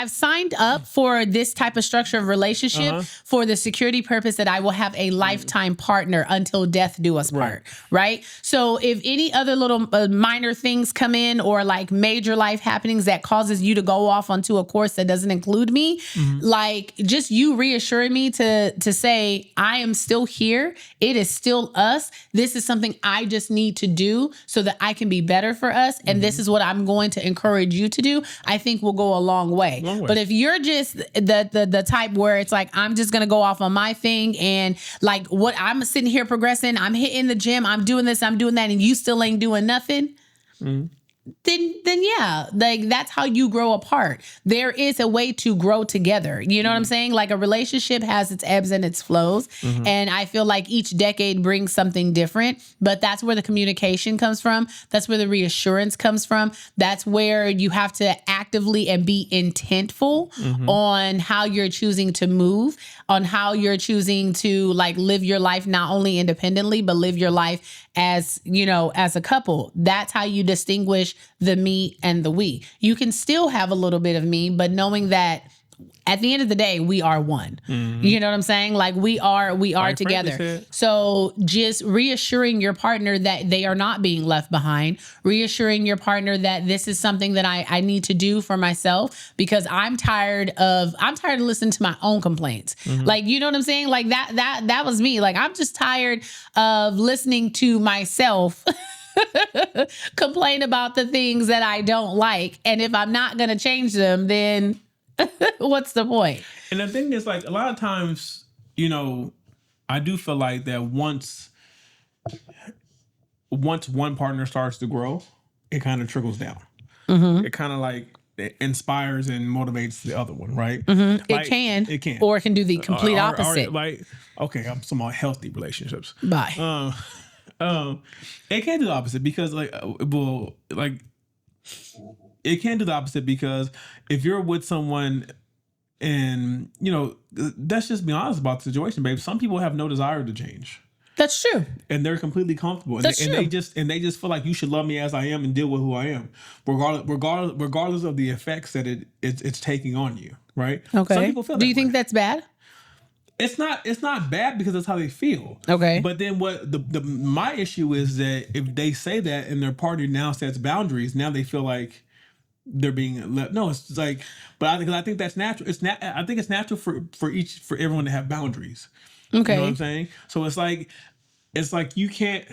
signed up for this type of structure of relationship for the security purpose that I will have a lifetime partner until death do us part. Right. So if any other little minor things come in, or like major life happenings that causes you to go off onto a course that doesn't include me, like just you reassuring me to say, I am still here. It is still us. This is something I just need to do so that I can be better for us. And this is what I'm going to encourage you to do. I think will go a long way. But if you're just the type where it's like, I'm just going to go off on my thing, and like what I'm sitting here progressing, I'm hitting the gym, I'm doing this, I'm doing that, and you still ain't doing nothing. Then yeah, like that's how you grow apart. There is a way to grow together. You know what I'm saying? Like a relationship has its ebbs and its flows. And I feel like each decade brings something different, but that's where the communication comes from. That's where the reassurance comes from. That's where you have to actively and be intentful on how you're choosing to move, on how you're choosing to like live your life, not only independently, but live your life as, you know, as a couple. That's how you distinguish the me and the we. You can still have a little bit of me, but knowing that at the end of the day, we are one. You know what I'm saying? Like we are together. So just reassuring your partner that they are not being left behind, reassuring your partner that this is something that I need to do for myself, because I'm tired of listening to my own complaints. Like, you know what I'm saying? Like that was me. Like, I'm just tired of listening to myself complain about the things that I don't like. And if I'm not going to change them, then what's the point? And the thing is, like, a lot of times, you know, I do feel like that once one partner starts to grow, it kind of trickles down. It kind of like it inspires and motivates the other one, right? Like, it can, or it can do the complete opposite. Like, okay, I'm talking about healthy relationships. Bye. It can do the opposite because, like, it can do the opposite because if you're with someone and, you know, let's just be honest about the situation, babe. Some people have no desire to change. That's true. And they're completely comfortable. That's true. And they just feel like you should love me as I am and deal with who I am, regardless of the effects that it's taking on you, right? Okay. Some people feel Do you think that's bad? It's not bad because that's how they feel. Okay. But then what my issue is that if they say that and their partner now sets boundaries, now they feel like they're being left. No, it's like, but I think that's natural. I think it's natural for everyone to have boundaries. Okay. You know what I'm saying? So it's like you can't.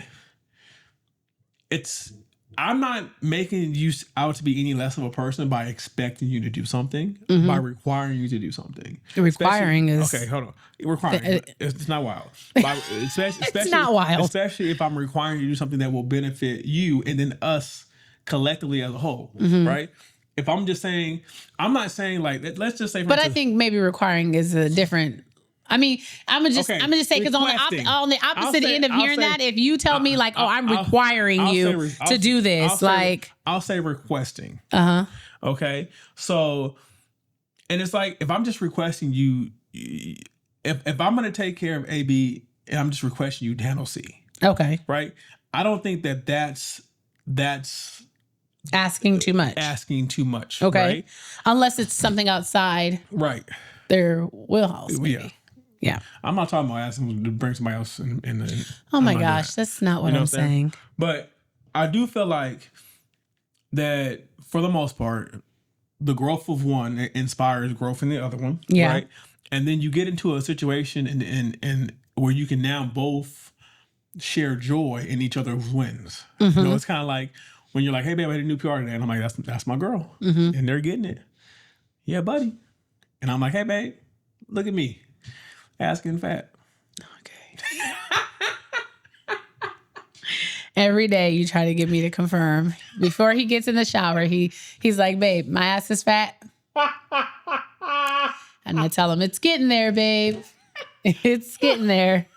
I'm not making you out to be any less of a person by expecting you to do something, by requiring you to do something. Requiring is... Okay, hold on. Requiring. It's not wild. Especially, it's not wild. Especially if I'm requiring you to do something that will benefit you and then us collectively as a whole, Mm-hmm. right? If I'm just saying, I'm not saying like, let's just say, for But I instance, think maybe requiring is a different. I mean, I'm gonna just say because requesting. on the opposite end of I'll hearing say- that, if you tell me like, oh, I'm requiring I'll you say re- I'll to say- do this, like, I'll say requesting. uh huh, Okay, so, and it's like if I'm just requesting you, if I'm gonna take care of A, B, and I'm just requesting you to handle C, okay, right? I don't think that's asking too much, asking too much. okay, right? Unless it's something outside Right. their wheelhouse, maybe. Yeah. Yeah. I'm not talking about asking to bring somebody else in Oh I'm my not doing gosh, that. that's not what You know I'm what I'm saying. But I do feel like that for the most part, the growth of one inspires growth in the other one. Yeah. Right. And then you get into a situation and where you can now both share joy in each other's wins. Mm-hmm. You know, it's kind of like when you're like, hey babe, I had a new PR today. And I'm like, that's my girl. Mm-hmm. And they're getting it. Yeah, buddy. And I'm like, hey babe, look at me. Asking fat. Okay. Every day you try to get me to confirm. Before he gets in the shower, he's like, babe, my ass is fat. And I tell him, it's getting there, babe. It's getting there.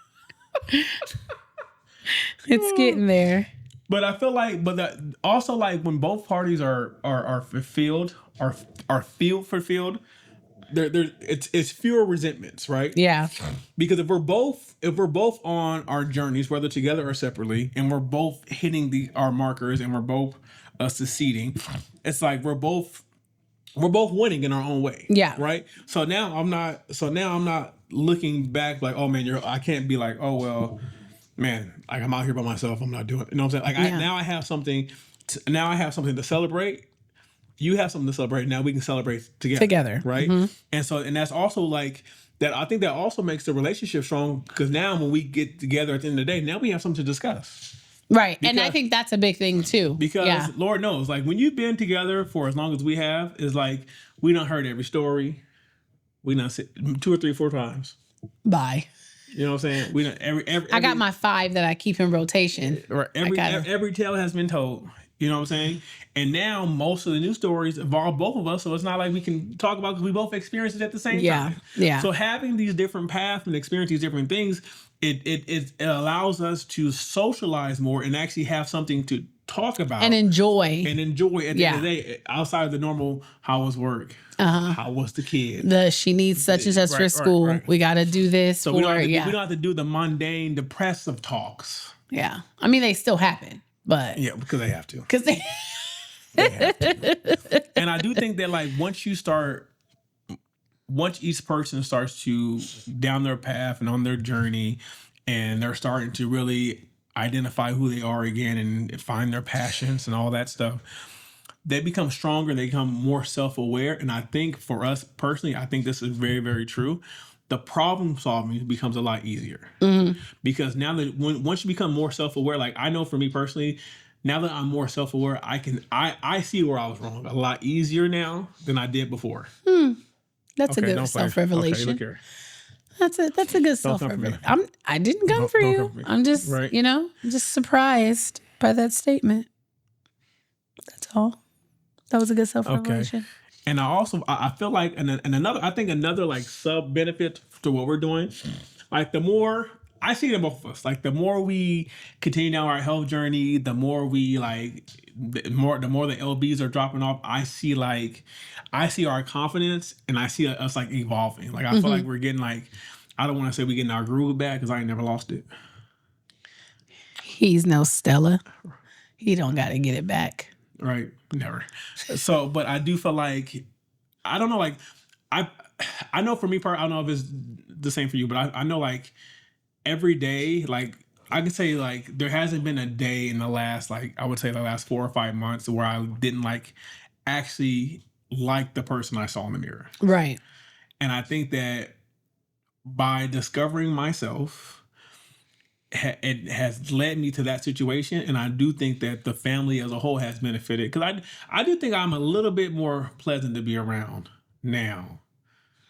It's getting there. But I feel like, also like when both parties are fulfilled, are fulfilled, it's fewer resentments, right? Yeah. Because if we're both on our journeys, whether together or separately, and we're both hitting our markers and we're both succeeding, it's like we're both winning in our own way. Yeah. Right. So now I'm not looking back like, oh man, I can't be like, oh well, man, like I'm out here by myself. I'm not doing it. You know what I'm saying? Like now I have something to celebrate. You have something to celebrate. Now we can celebrate together. Right. Mm-hmm. And that's also like that. I think that also makes the relationship strong because now when we get together at the end of the day, now we have something to discuss. Right. And I think that's a big thing too. Because Lord knows, like when you've been together for as long as we have, is like we done heard every story. We done sit 2 or 3, 4 times. Bye. You know what I'm saying? We done every I got my 5 that I keep in rotation. Right. Every tale has been told. You know what I'm saying? And now most of the new stories involve both of us, so it's not like we can talk about because we both experienced it at the same time. Yeah. So having these different paths and experience these different things, it allows us to socialize more and actually have something to talk about and enjoy at the end of the day, outside of the normal. How was work? How was the kid? She needs such and such for school. Right. We got to do this. So we don't have to do the mundane, depressive talks. Yeah, I mean they still happen, but because they have to. Because they have to. And I do think that like once each person starts to down their path and on their journey, and they're starting to really identify who they are again and find their passions and all that stuff, they become stronger. They become more self-aware. And I think for us personally, I think this is very, very true. The problem solving becomes a lot easier because now that once you become more self-aware, like I know for me personally, now that I'm more self-aware, I see where I was wrong a lot easier now than I did before. That's a good self-revelation. Okay, look here. That's a good self-revelation. I didn't come for you. I'm just, just surprised by that statement. That's all. That was a good self-revelation. Okay. And I feel like, and another like sub benefit to what we're doing, like the more I see it in both of us, like the more we continue down our health journey, the more we like, the more the LBs are dropping off. I see our confidence and I see us like evolving. Like I feel like we're getting like, I don't want to say we're getting our groove back because I ain't never lost it. He's no Stella. He don't got to get it back. Right. Never. So, but I do feel like, I don't know, like, I know for me, I don't know if it's the same for you, but I know like every day, like I can say like there hasn't been a day in the last, like I would say the last 4 or 5 months where I didn't like actually like the person I saw in the mirror. Right. And I think that by discovering myself, it has led me to that situation, and I do think that the family as a whole has benefited because I do think I'm a little bit more pleasant to be around now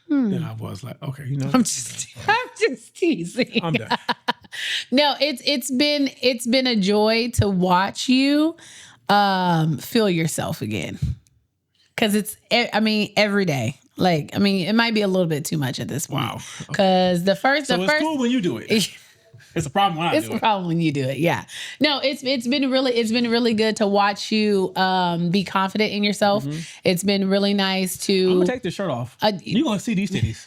than I was. Like, okay, you know, I'm just teasing. I'm done. No, it's been a joy to watch you feel yourself again. Cause it's, I mean, every day. Like, I mean, it might be a little bit too much at this point. Wow. Cause the first, it's cool when you do it. It's a problem when I do it. It's a problem when you do it. Yeah. No, it's been really good to watch you be confident in yourself. Mm-hmm. It's been really nice to. I'm gonna take this shirt off. You're gonna see these titties.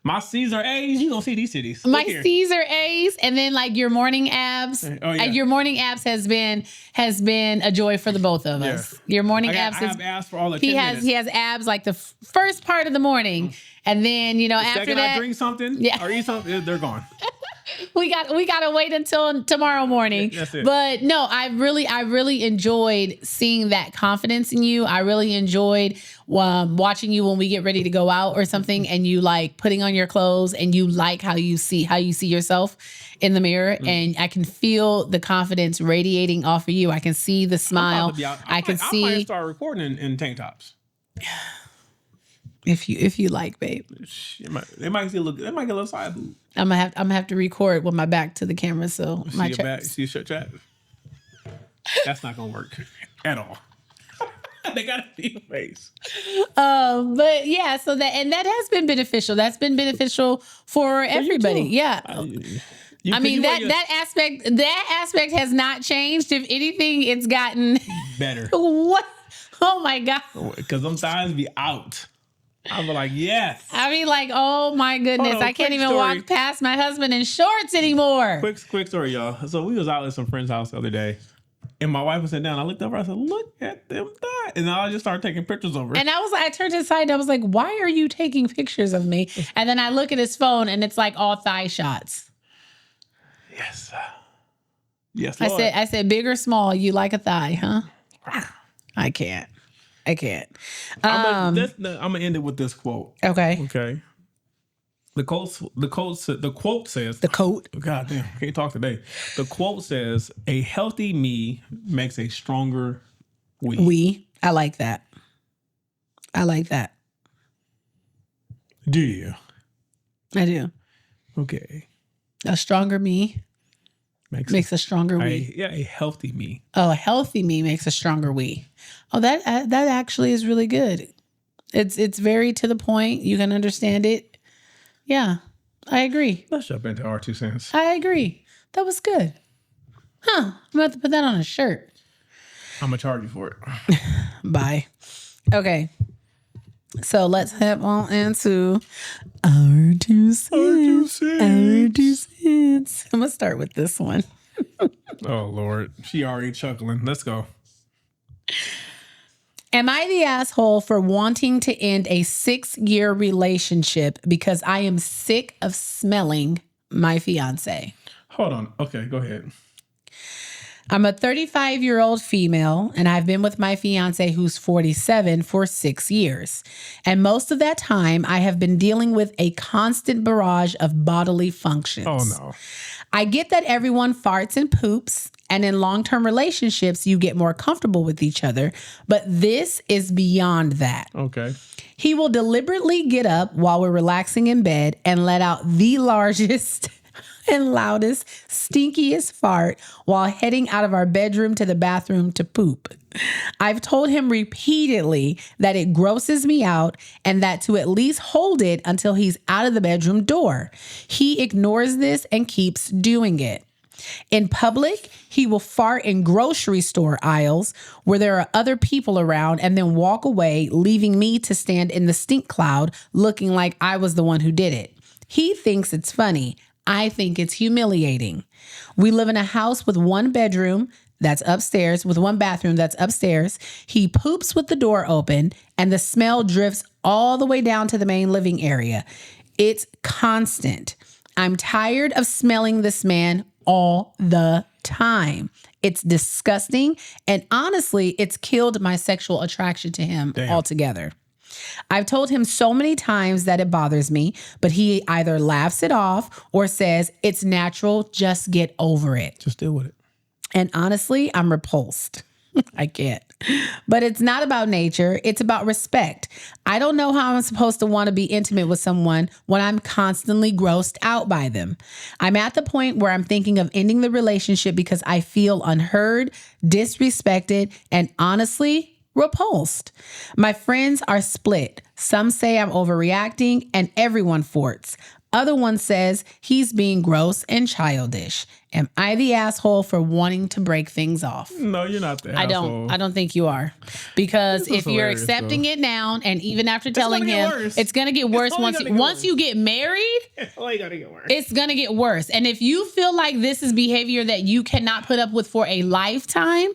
My C's are A's. You gonna see these titties. My C's are A's, and then like your morning abs. Oh yeah. Your morning abs has been a joy for the both of us. Your morning abs. I have abs for all the. He has abs like the first part of the morning, and then after that, I drink something or eat something, they're gone. We gotta wait until tomorrow morning. That's it. But no, I really enjoyed seeing that confidence in you. I really enjoyed watching you when we get ready to go out or something, and you like putting on your clothes, and you like how you see yourself in the mirror, and I can feel the confidence radiating off of you. I can see the smile. I might start recording in tank tops. If you like, babe. They might get a little side boob. I'm gonna have to record with my back to the camera, so my back. See your shirt chat. That's not gonna work at all. They gotta see your face. But yeah, so that has been beneficial. That's been beneficial for everybody. Yeah. I mean that aspect has not changed. If anything, it's gotten better. What? Oh my God. Because sometimes be out. I'm like, yes. I mean, like, oh my goodness. I can't even walk past my husband in shorts anymore. Quick story, y'all. So we was out at some friend's house the other day, and my wife was sitting down. I looked over, I said, look at them thigh. And I just started taking pictures of her. And I turned to the side and I was like, why are you taking pictures of me? And then I look at his phone and it's like all thigh shots. Yes. Yes, Lord. I said, big or small, you like a thigh, huh? I can't. I'm gonna end it with this quote. Okay. The quote says. The quote. God damn, can't talk today. The quote says, "A healthy me makes a stronger we." We. I like that. Do you? I do. Okay. A stronger me makes a stronger we. A healthy me. Oh, a healthy me makes a stronger we. Oh, that actually is really good. It's very to the point. You can understand it. Yeah, I agree. Let's jump into our 2 cents. I agree. That was good. Huh? I'm about to put that on a shirt. I'm gonna charge you for it. Bye. Okay. So let's head on into our 2 cents. Our 2 cents. I'm gonna start with this one. Oh Lord, she already chuckling. Let's go. Am I the asshole for wanting to end a 6-year relationship because I am sick of smelling my fiance? Hold on. Okay, go ahead. I'm a 35-year-old female, and I've been with my fiance, who's 47, for 6 years. And most of that time, I have been dealing with a constant barrage of bodily functions. Oh, no. I get that everyone farts and poops, and in long-term relationships, you get more comfortable with each other. But this is beyond that. Okay. He will deliberately get up while we're relaxing in bed and let out the largest and loudest, stinkiest fart while heading out of our bedroom to the bathroom to poop. I've told him repeatedly that it grosses me out and that to at least hold it until he's out of the bedroom door. He ignores this and keeps doing it. In public, he will fart in grocery store aisles where there are other people around and then walk away, leaving me to stand in the stink cloud looking like I was the one who did it. He thinks it's funny. I think it's humiliating. We live in a house with one bedroom that's upstairs, with one bathroom that's upstairs. He poops with the door open and the smell drifts all the way down to the main living area. It's constant. I'm tired of smelling this man all the time. It's disgusting. And honestly, it's killed my sexual attraction to him altogether. I've told him so many times that it bothers me, but he either laughs it off or says, it's natural, just get over it. Just deal with it. And honestly, I'm repulsed. I can't. But it's not about nature. It's about respect. I don't know how I'm supposed to want to be intimate with someone when I'm constantly grossed out by them. I'm at the point where I'm thinking of ending the relationship because I feel unheard, disrespected, and honestly repulsed. My friends are split. Some say I'm overreacting and everyone forts. Other one says he's being gross and childish. Am I the asshole for wanting to break things off? No, you're not the asshole. I don't think you are. Because if you're hilarious, accepting it now, and even after telling gonna get him, worse. it's going to get worse once you get married. It's only gonna get worse. It's going to get worse. And if you feel like this is behavior that you cannot put up with for a lifetime,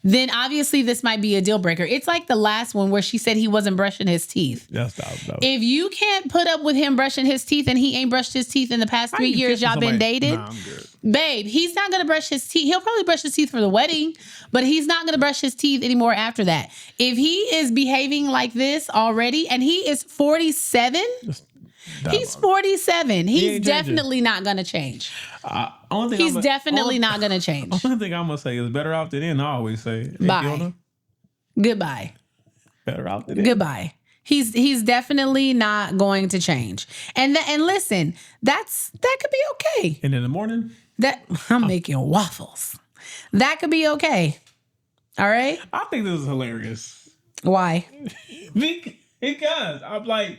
then obviously this might be a deal breaker. It's like the last one where she said he wasn't brushing his teeth. That's If you can't put up with him brushing his teeth and he ain't brushed his teeth in the past 3 years y'all been dated, nah, I'm good. babe, he's not going to brush his teeth. He'll probably brush his teeth for the wedding, but he's not going to brush his teeth anymore after that. If he is behaving like this already, and he is 47, he's 47. He's definitely not going to change. He's definitely not going to change. Only thing I'm going to say is better out than in. I always say. Bye. Goodbye. Better out than in. Goodbye. He's definitely not going to change. And listen, that could be okay. And in the morning? I'm making waffles. That could be okay. All right? I think this is hilarious. Why? Because I'm like,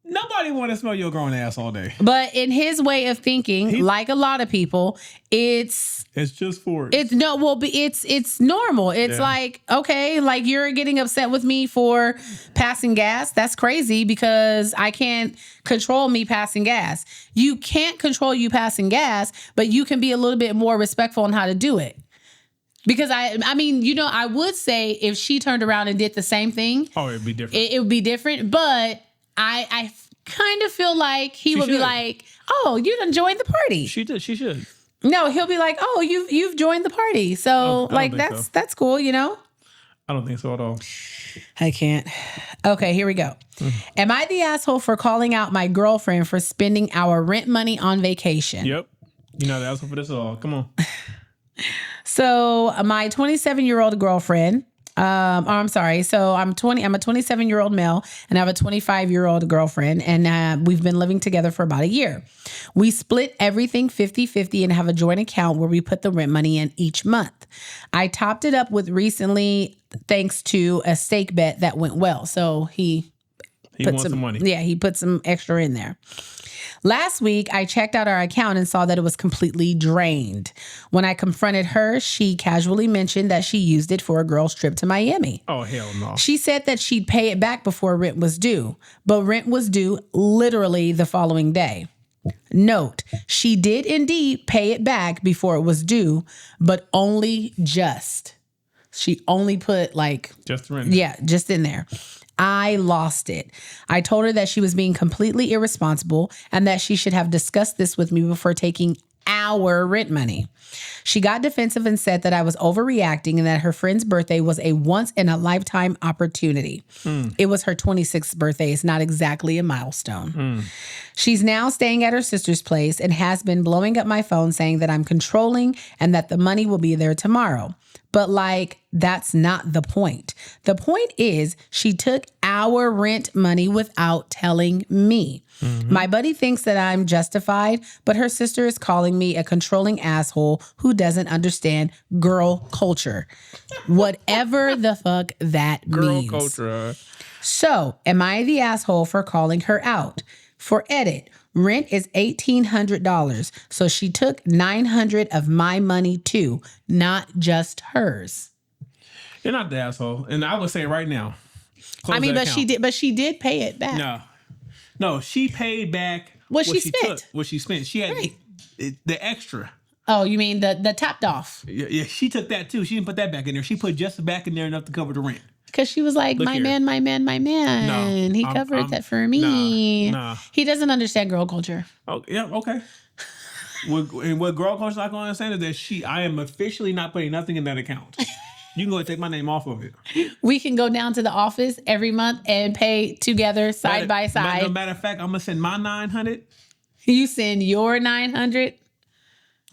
nobody want to smell your grown ass all day. But in his way of thinking, like a lot of people, it's just for it's normal. It's like, okay, like you're getting upset with me for passing gas. That's crazy because I can't control me passing gas. You can't control you passing gas, but you can be a little bit more respectful on how to do it. Because I mean, I would say if she turned around and did the same thing, it'd be different. It would be different, but I kind of feel like he would be like, "Oh, you done joined the party." She should. No, he'll be like, "Oh, you've joined the party." So like that's cool, I don't think so at all. I can't. Okay, here we go. Am I the asshole for calling out my girlfriend for spending our rent money on vacation? Yep. You're not the asshole for this at all. Come on. So my 27-year-old girlfriend. I'm sorry. So I'm a 27-year-old male and I have a 25-year-old girlfriend, and we've been living together for about a year. We split everything 50-50 and have a joint account where we put the rent money in each month. I topped it up with recently thanks to a stake bet that went well. So he put some money. Yeah, he put some extra in there. Last week, I checked out our account and saw that it was completely drained. When I confronted her, she casually mentioned that she used it for a girl's trip to Miami. Oh, hell no. She said that she'd pay it back before rent was due, but rent was due literally the following day. Note, she did indeed pay it back before it was due, but only just. She only put just rent. Yeah, just in there. I lost it. I told her that she was being completely irresponsible and that she should have discussed this with me before taking our rent money. She got defensive and said that I was overreacting and that her friend's birthday was a once-in-a-lifetime opportunity. It was her 26th birthday. It's not exactly a milestone. She's now staying at her sister's place and has been blowing up my phone saying that I'm controlling and that the money will be there tomorrow. But that's not the point. The point is she took our rent money without telling me. My buddy thinks that I'm justified, but her sister is calling me a controlling asshole who doesn't understand girl culture. Whatever the fuck that means. Girl culture. So, am I the asshole for calling her out? For edit, rent is $1,800, so she took $900 of my money too, not just hers. You're not the asshole, and I would say right now. But she did pay it back. No, she paid back what she spent. What she spent. She had the extra. Oh, you mean the topped off? Yeah, she took that too. She didn't put that back in there. She put just back in there enough to cover the rent. Because she was like, my man. No, he covered that for me. Nah. He doesn't understand girl culture. Oh, yeah, okay. What girl culture not going to understand is that I am officially not putting nothing in that account. You can go and take my name off of it. We can go down to the office every month and pay together side by side. Matter of fact, I'm going to send my $900. You send your $900?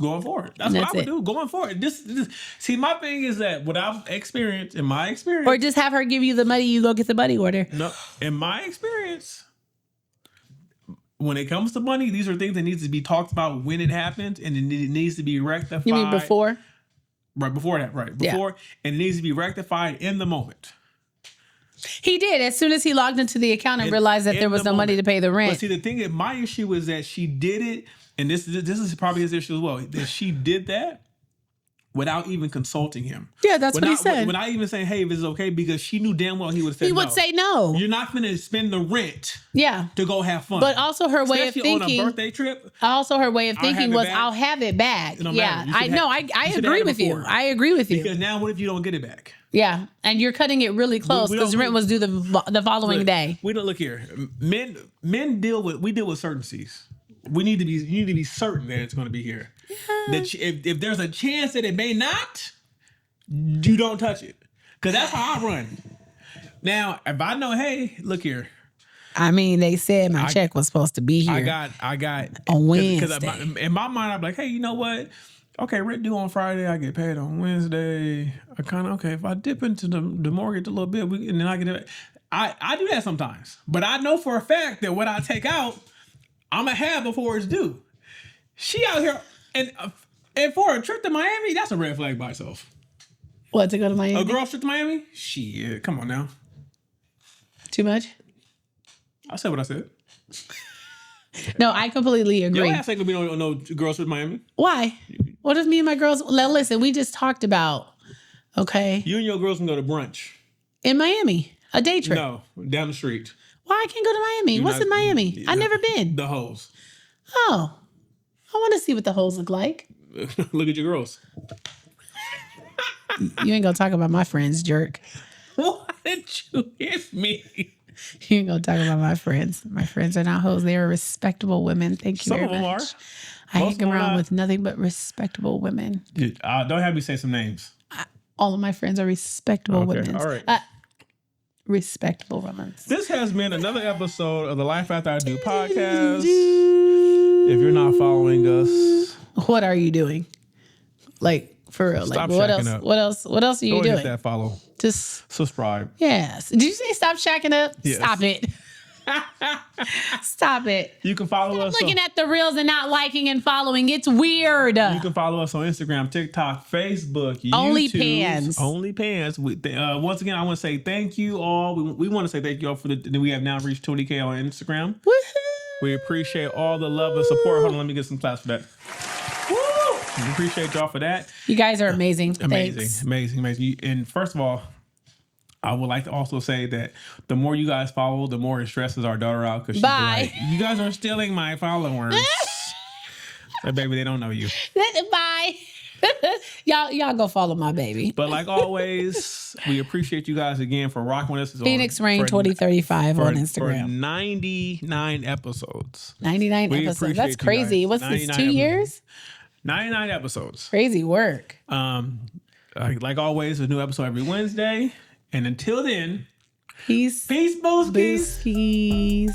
Going forward. That's what I would do. Going forward. See, my thing is that what I've experienced, in my experience. Or just have her give you the money, you go get the money order. No, in my experience, when it comes to money, these are things that needs to be talked about when it happens, and it needs to be rectified. You mean before? Right, before that, right. Before, and it needs to be rectified in the moment. He did. As soon as he logged into the account and realized that there was no money to pay the rent. But see, the thing is, my issue is that she did it, and this is probably his issue as well, that she did that without even consulting him. Yeah, that's what he said. Without even saying, hey, if it's okay, because she knew damn well he would have said no. He would say no. You're not going to spend the rent to go have fun. But also her way of thinking. On a birthday trip. Also her way of thinking was, I'll have it back. I agree with you. I agree with you. Because now what if you don't get it back? Yeah, and you're cutting it really close because rent was due the following day. We don't look here. Men deal with certainties. You need to be certain that it's going to be here. Yeah. That if there's a chance that it may not, you don't touch it. Because that's how I run. Now, if I know, hey, look here. I mean, they said my check was supposed to be here. I got on Wednesday. Because in my mind, I'm like, hey, you know what? Okay, rent due on Friday. I get paid on Wednesday. I kind of if I dip into the mortgage a little bit, and then I get it. I do that sometimes, but I know for a fact that what I take out, I'm gonna have before it's due. She out here and for a trip to Miami, that's a red flag by itself. What, to go to Miami? A girl trip to Miami? Shit, come on now. Too much? I said what I said. No, I completely agree. Your ass ain't gonna be on no girls trip to Miami. Why? What if me and my girls? Listen, we just talked about. Okay. You and your girls can go to brunch in Miami, a day trip. No, down the street. Why I can't go to Miami? What's in Miami? I've never been. The hoes. Oh, I want to see what the hoes look like. Look at your girls. You ain't gonna talk about my friends, jerk. Why did you hit me? You ain't gonna talk about my friends. My friends are not hoes. They are respectable women. Thank you very much. Some of them are. I hang around with nothing but respectable women. Dude, don't have me say some names. All of my friends are respectable women. All right. Respectable women. This has been another episode of the Life After I Do podcast. If you're not following us, what are you doing? Like, for real. Like, what else? Up. What else are you doing? Hit that follow. Just subscribe. Yes. Did you say stop shacking up? Yes. Stop it. Stop it. You can follow us. Looking at the reels and not liking and following. It's weird. You can follow us on Instagram, TikTok, Facebook, YouTube. OnlyPans. Once again, I want to say thank you all. We want to say thank you all for we have now reached 20K on Instagram. Woohoo! We appreciate all the love and support. Hold on, let me get some claps for that. Woo! We appreciate y'all for that. You guys are amazing. Amazing. And first of all, I would like to also say that the more you guys follow, the more it stresses our daughter out because she's like, you guys are stealing my followers. But baby, they don't know you. Bye. Y'all go follow my baby. But like always, we appreciate you guys again for rocking with us. Phoenix Rain 2035 on Instagram. For 99 episodes. 99 episodes. That's crazy. What's this, 2 years? 99 episodes. Crazy work. Like always, a new episode every Wednesday. And until then, peace. Peace, Booskies.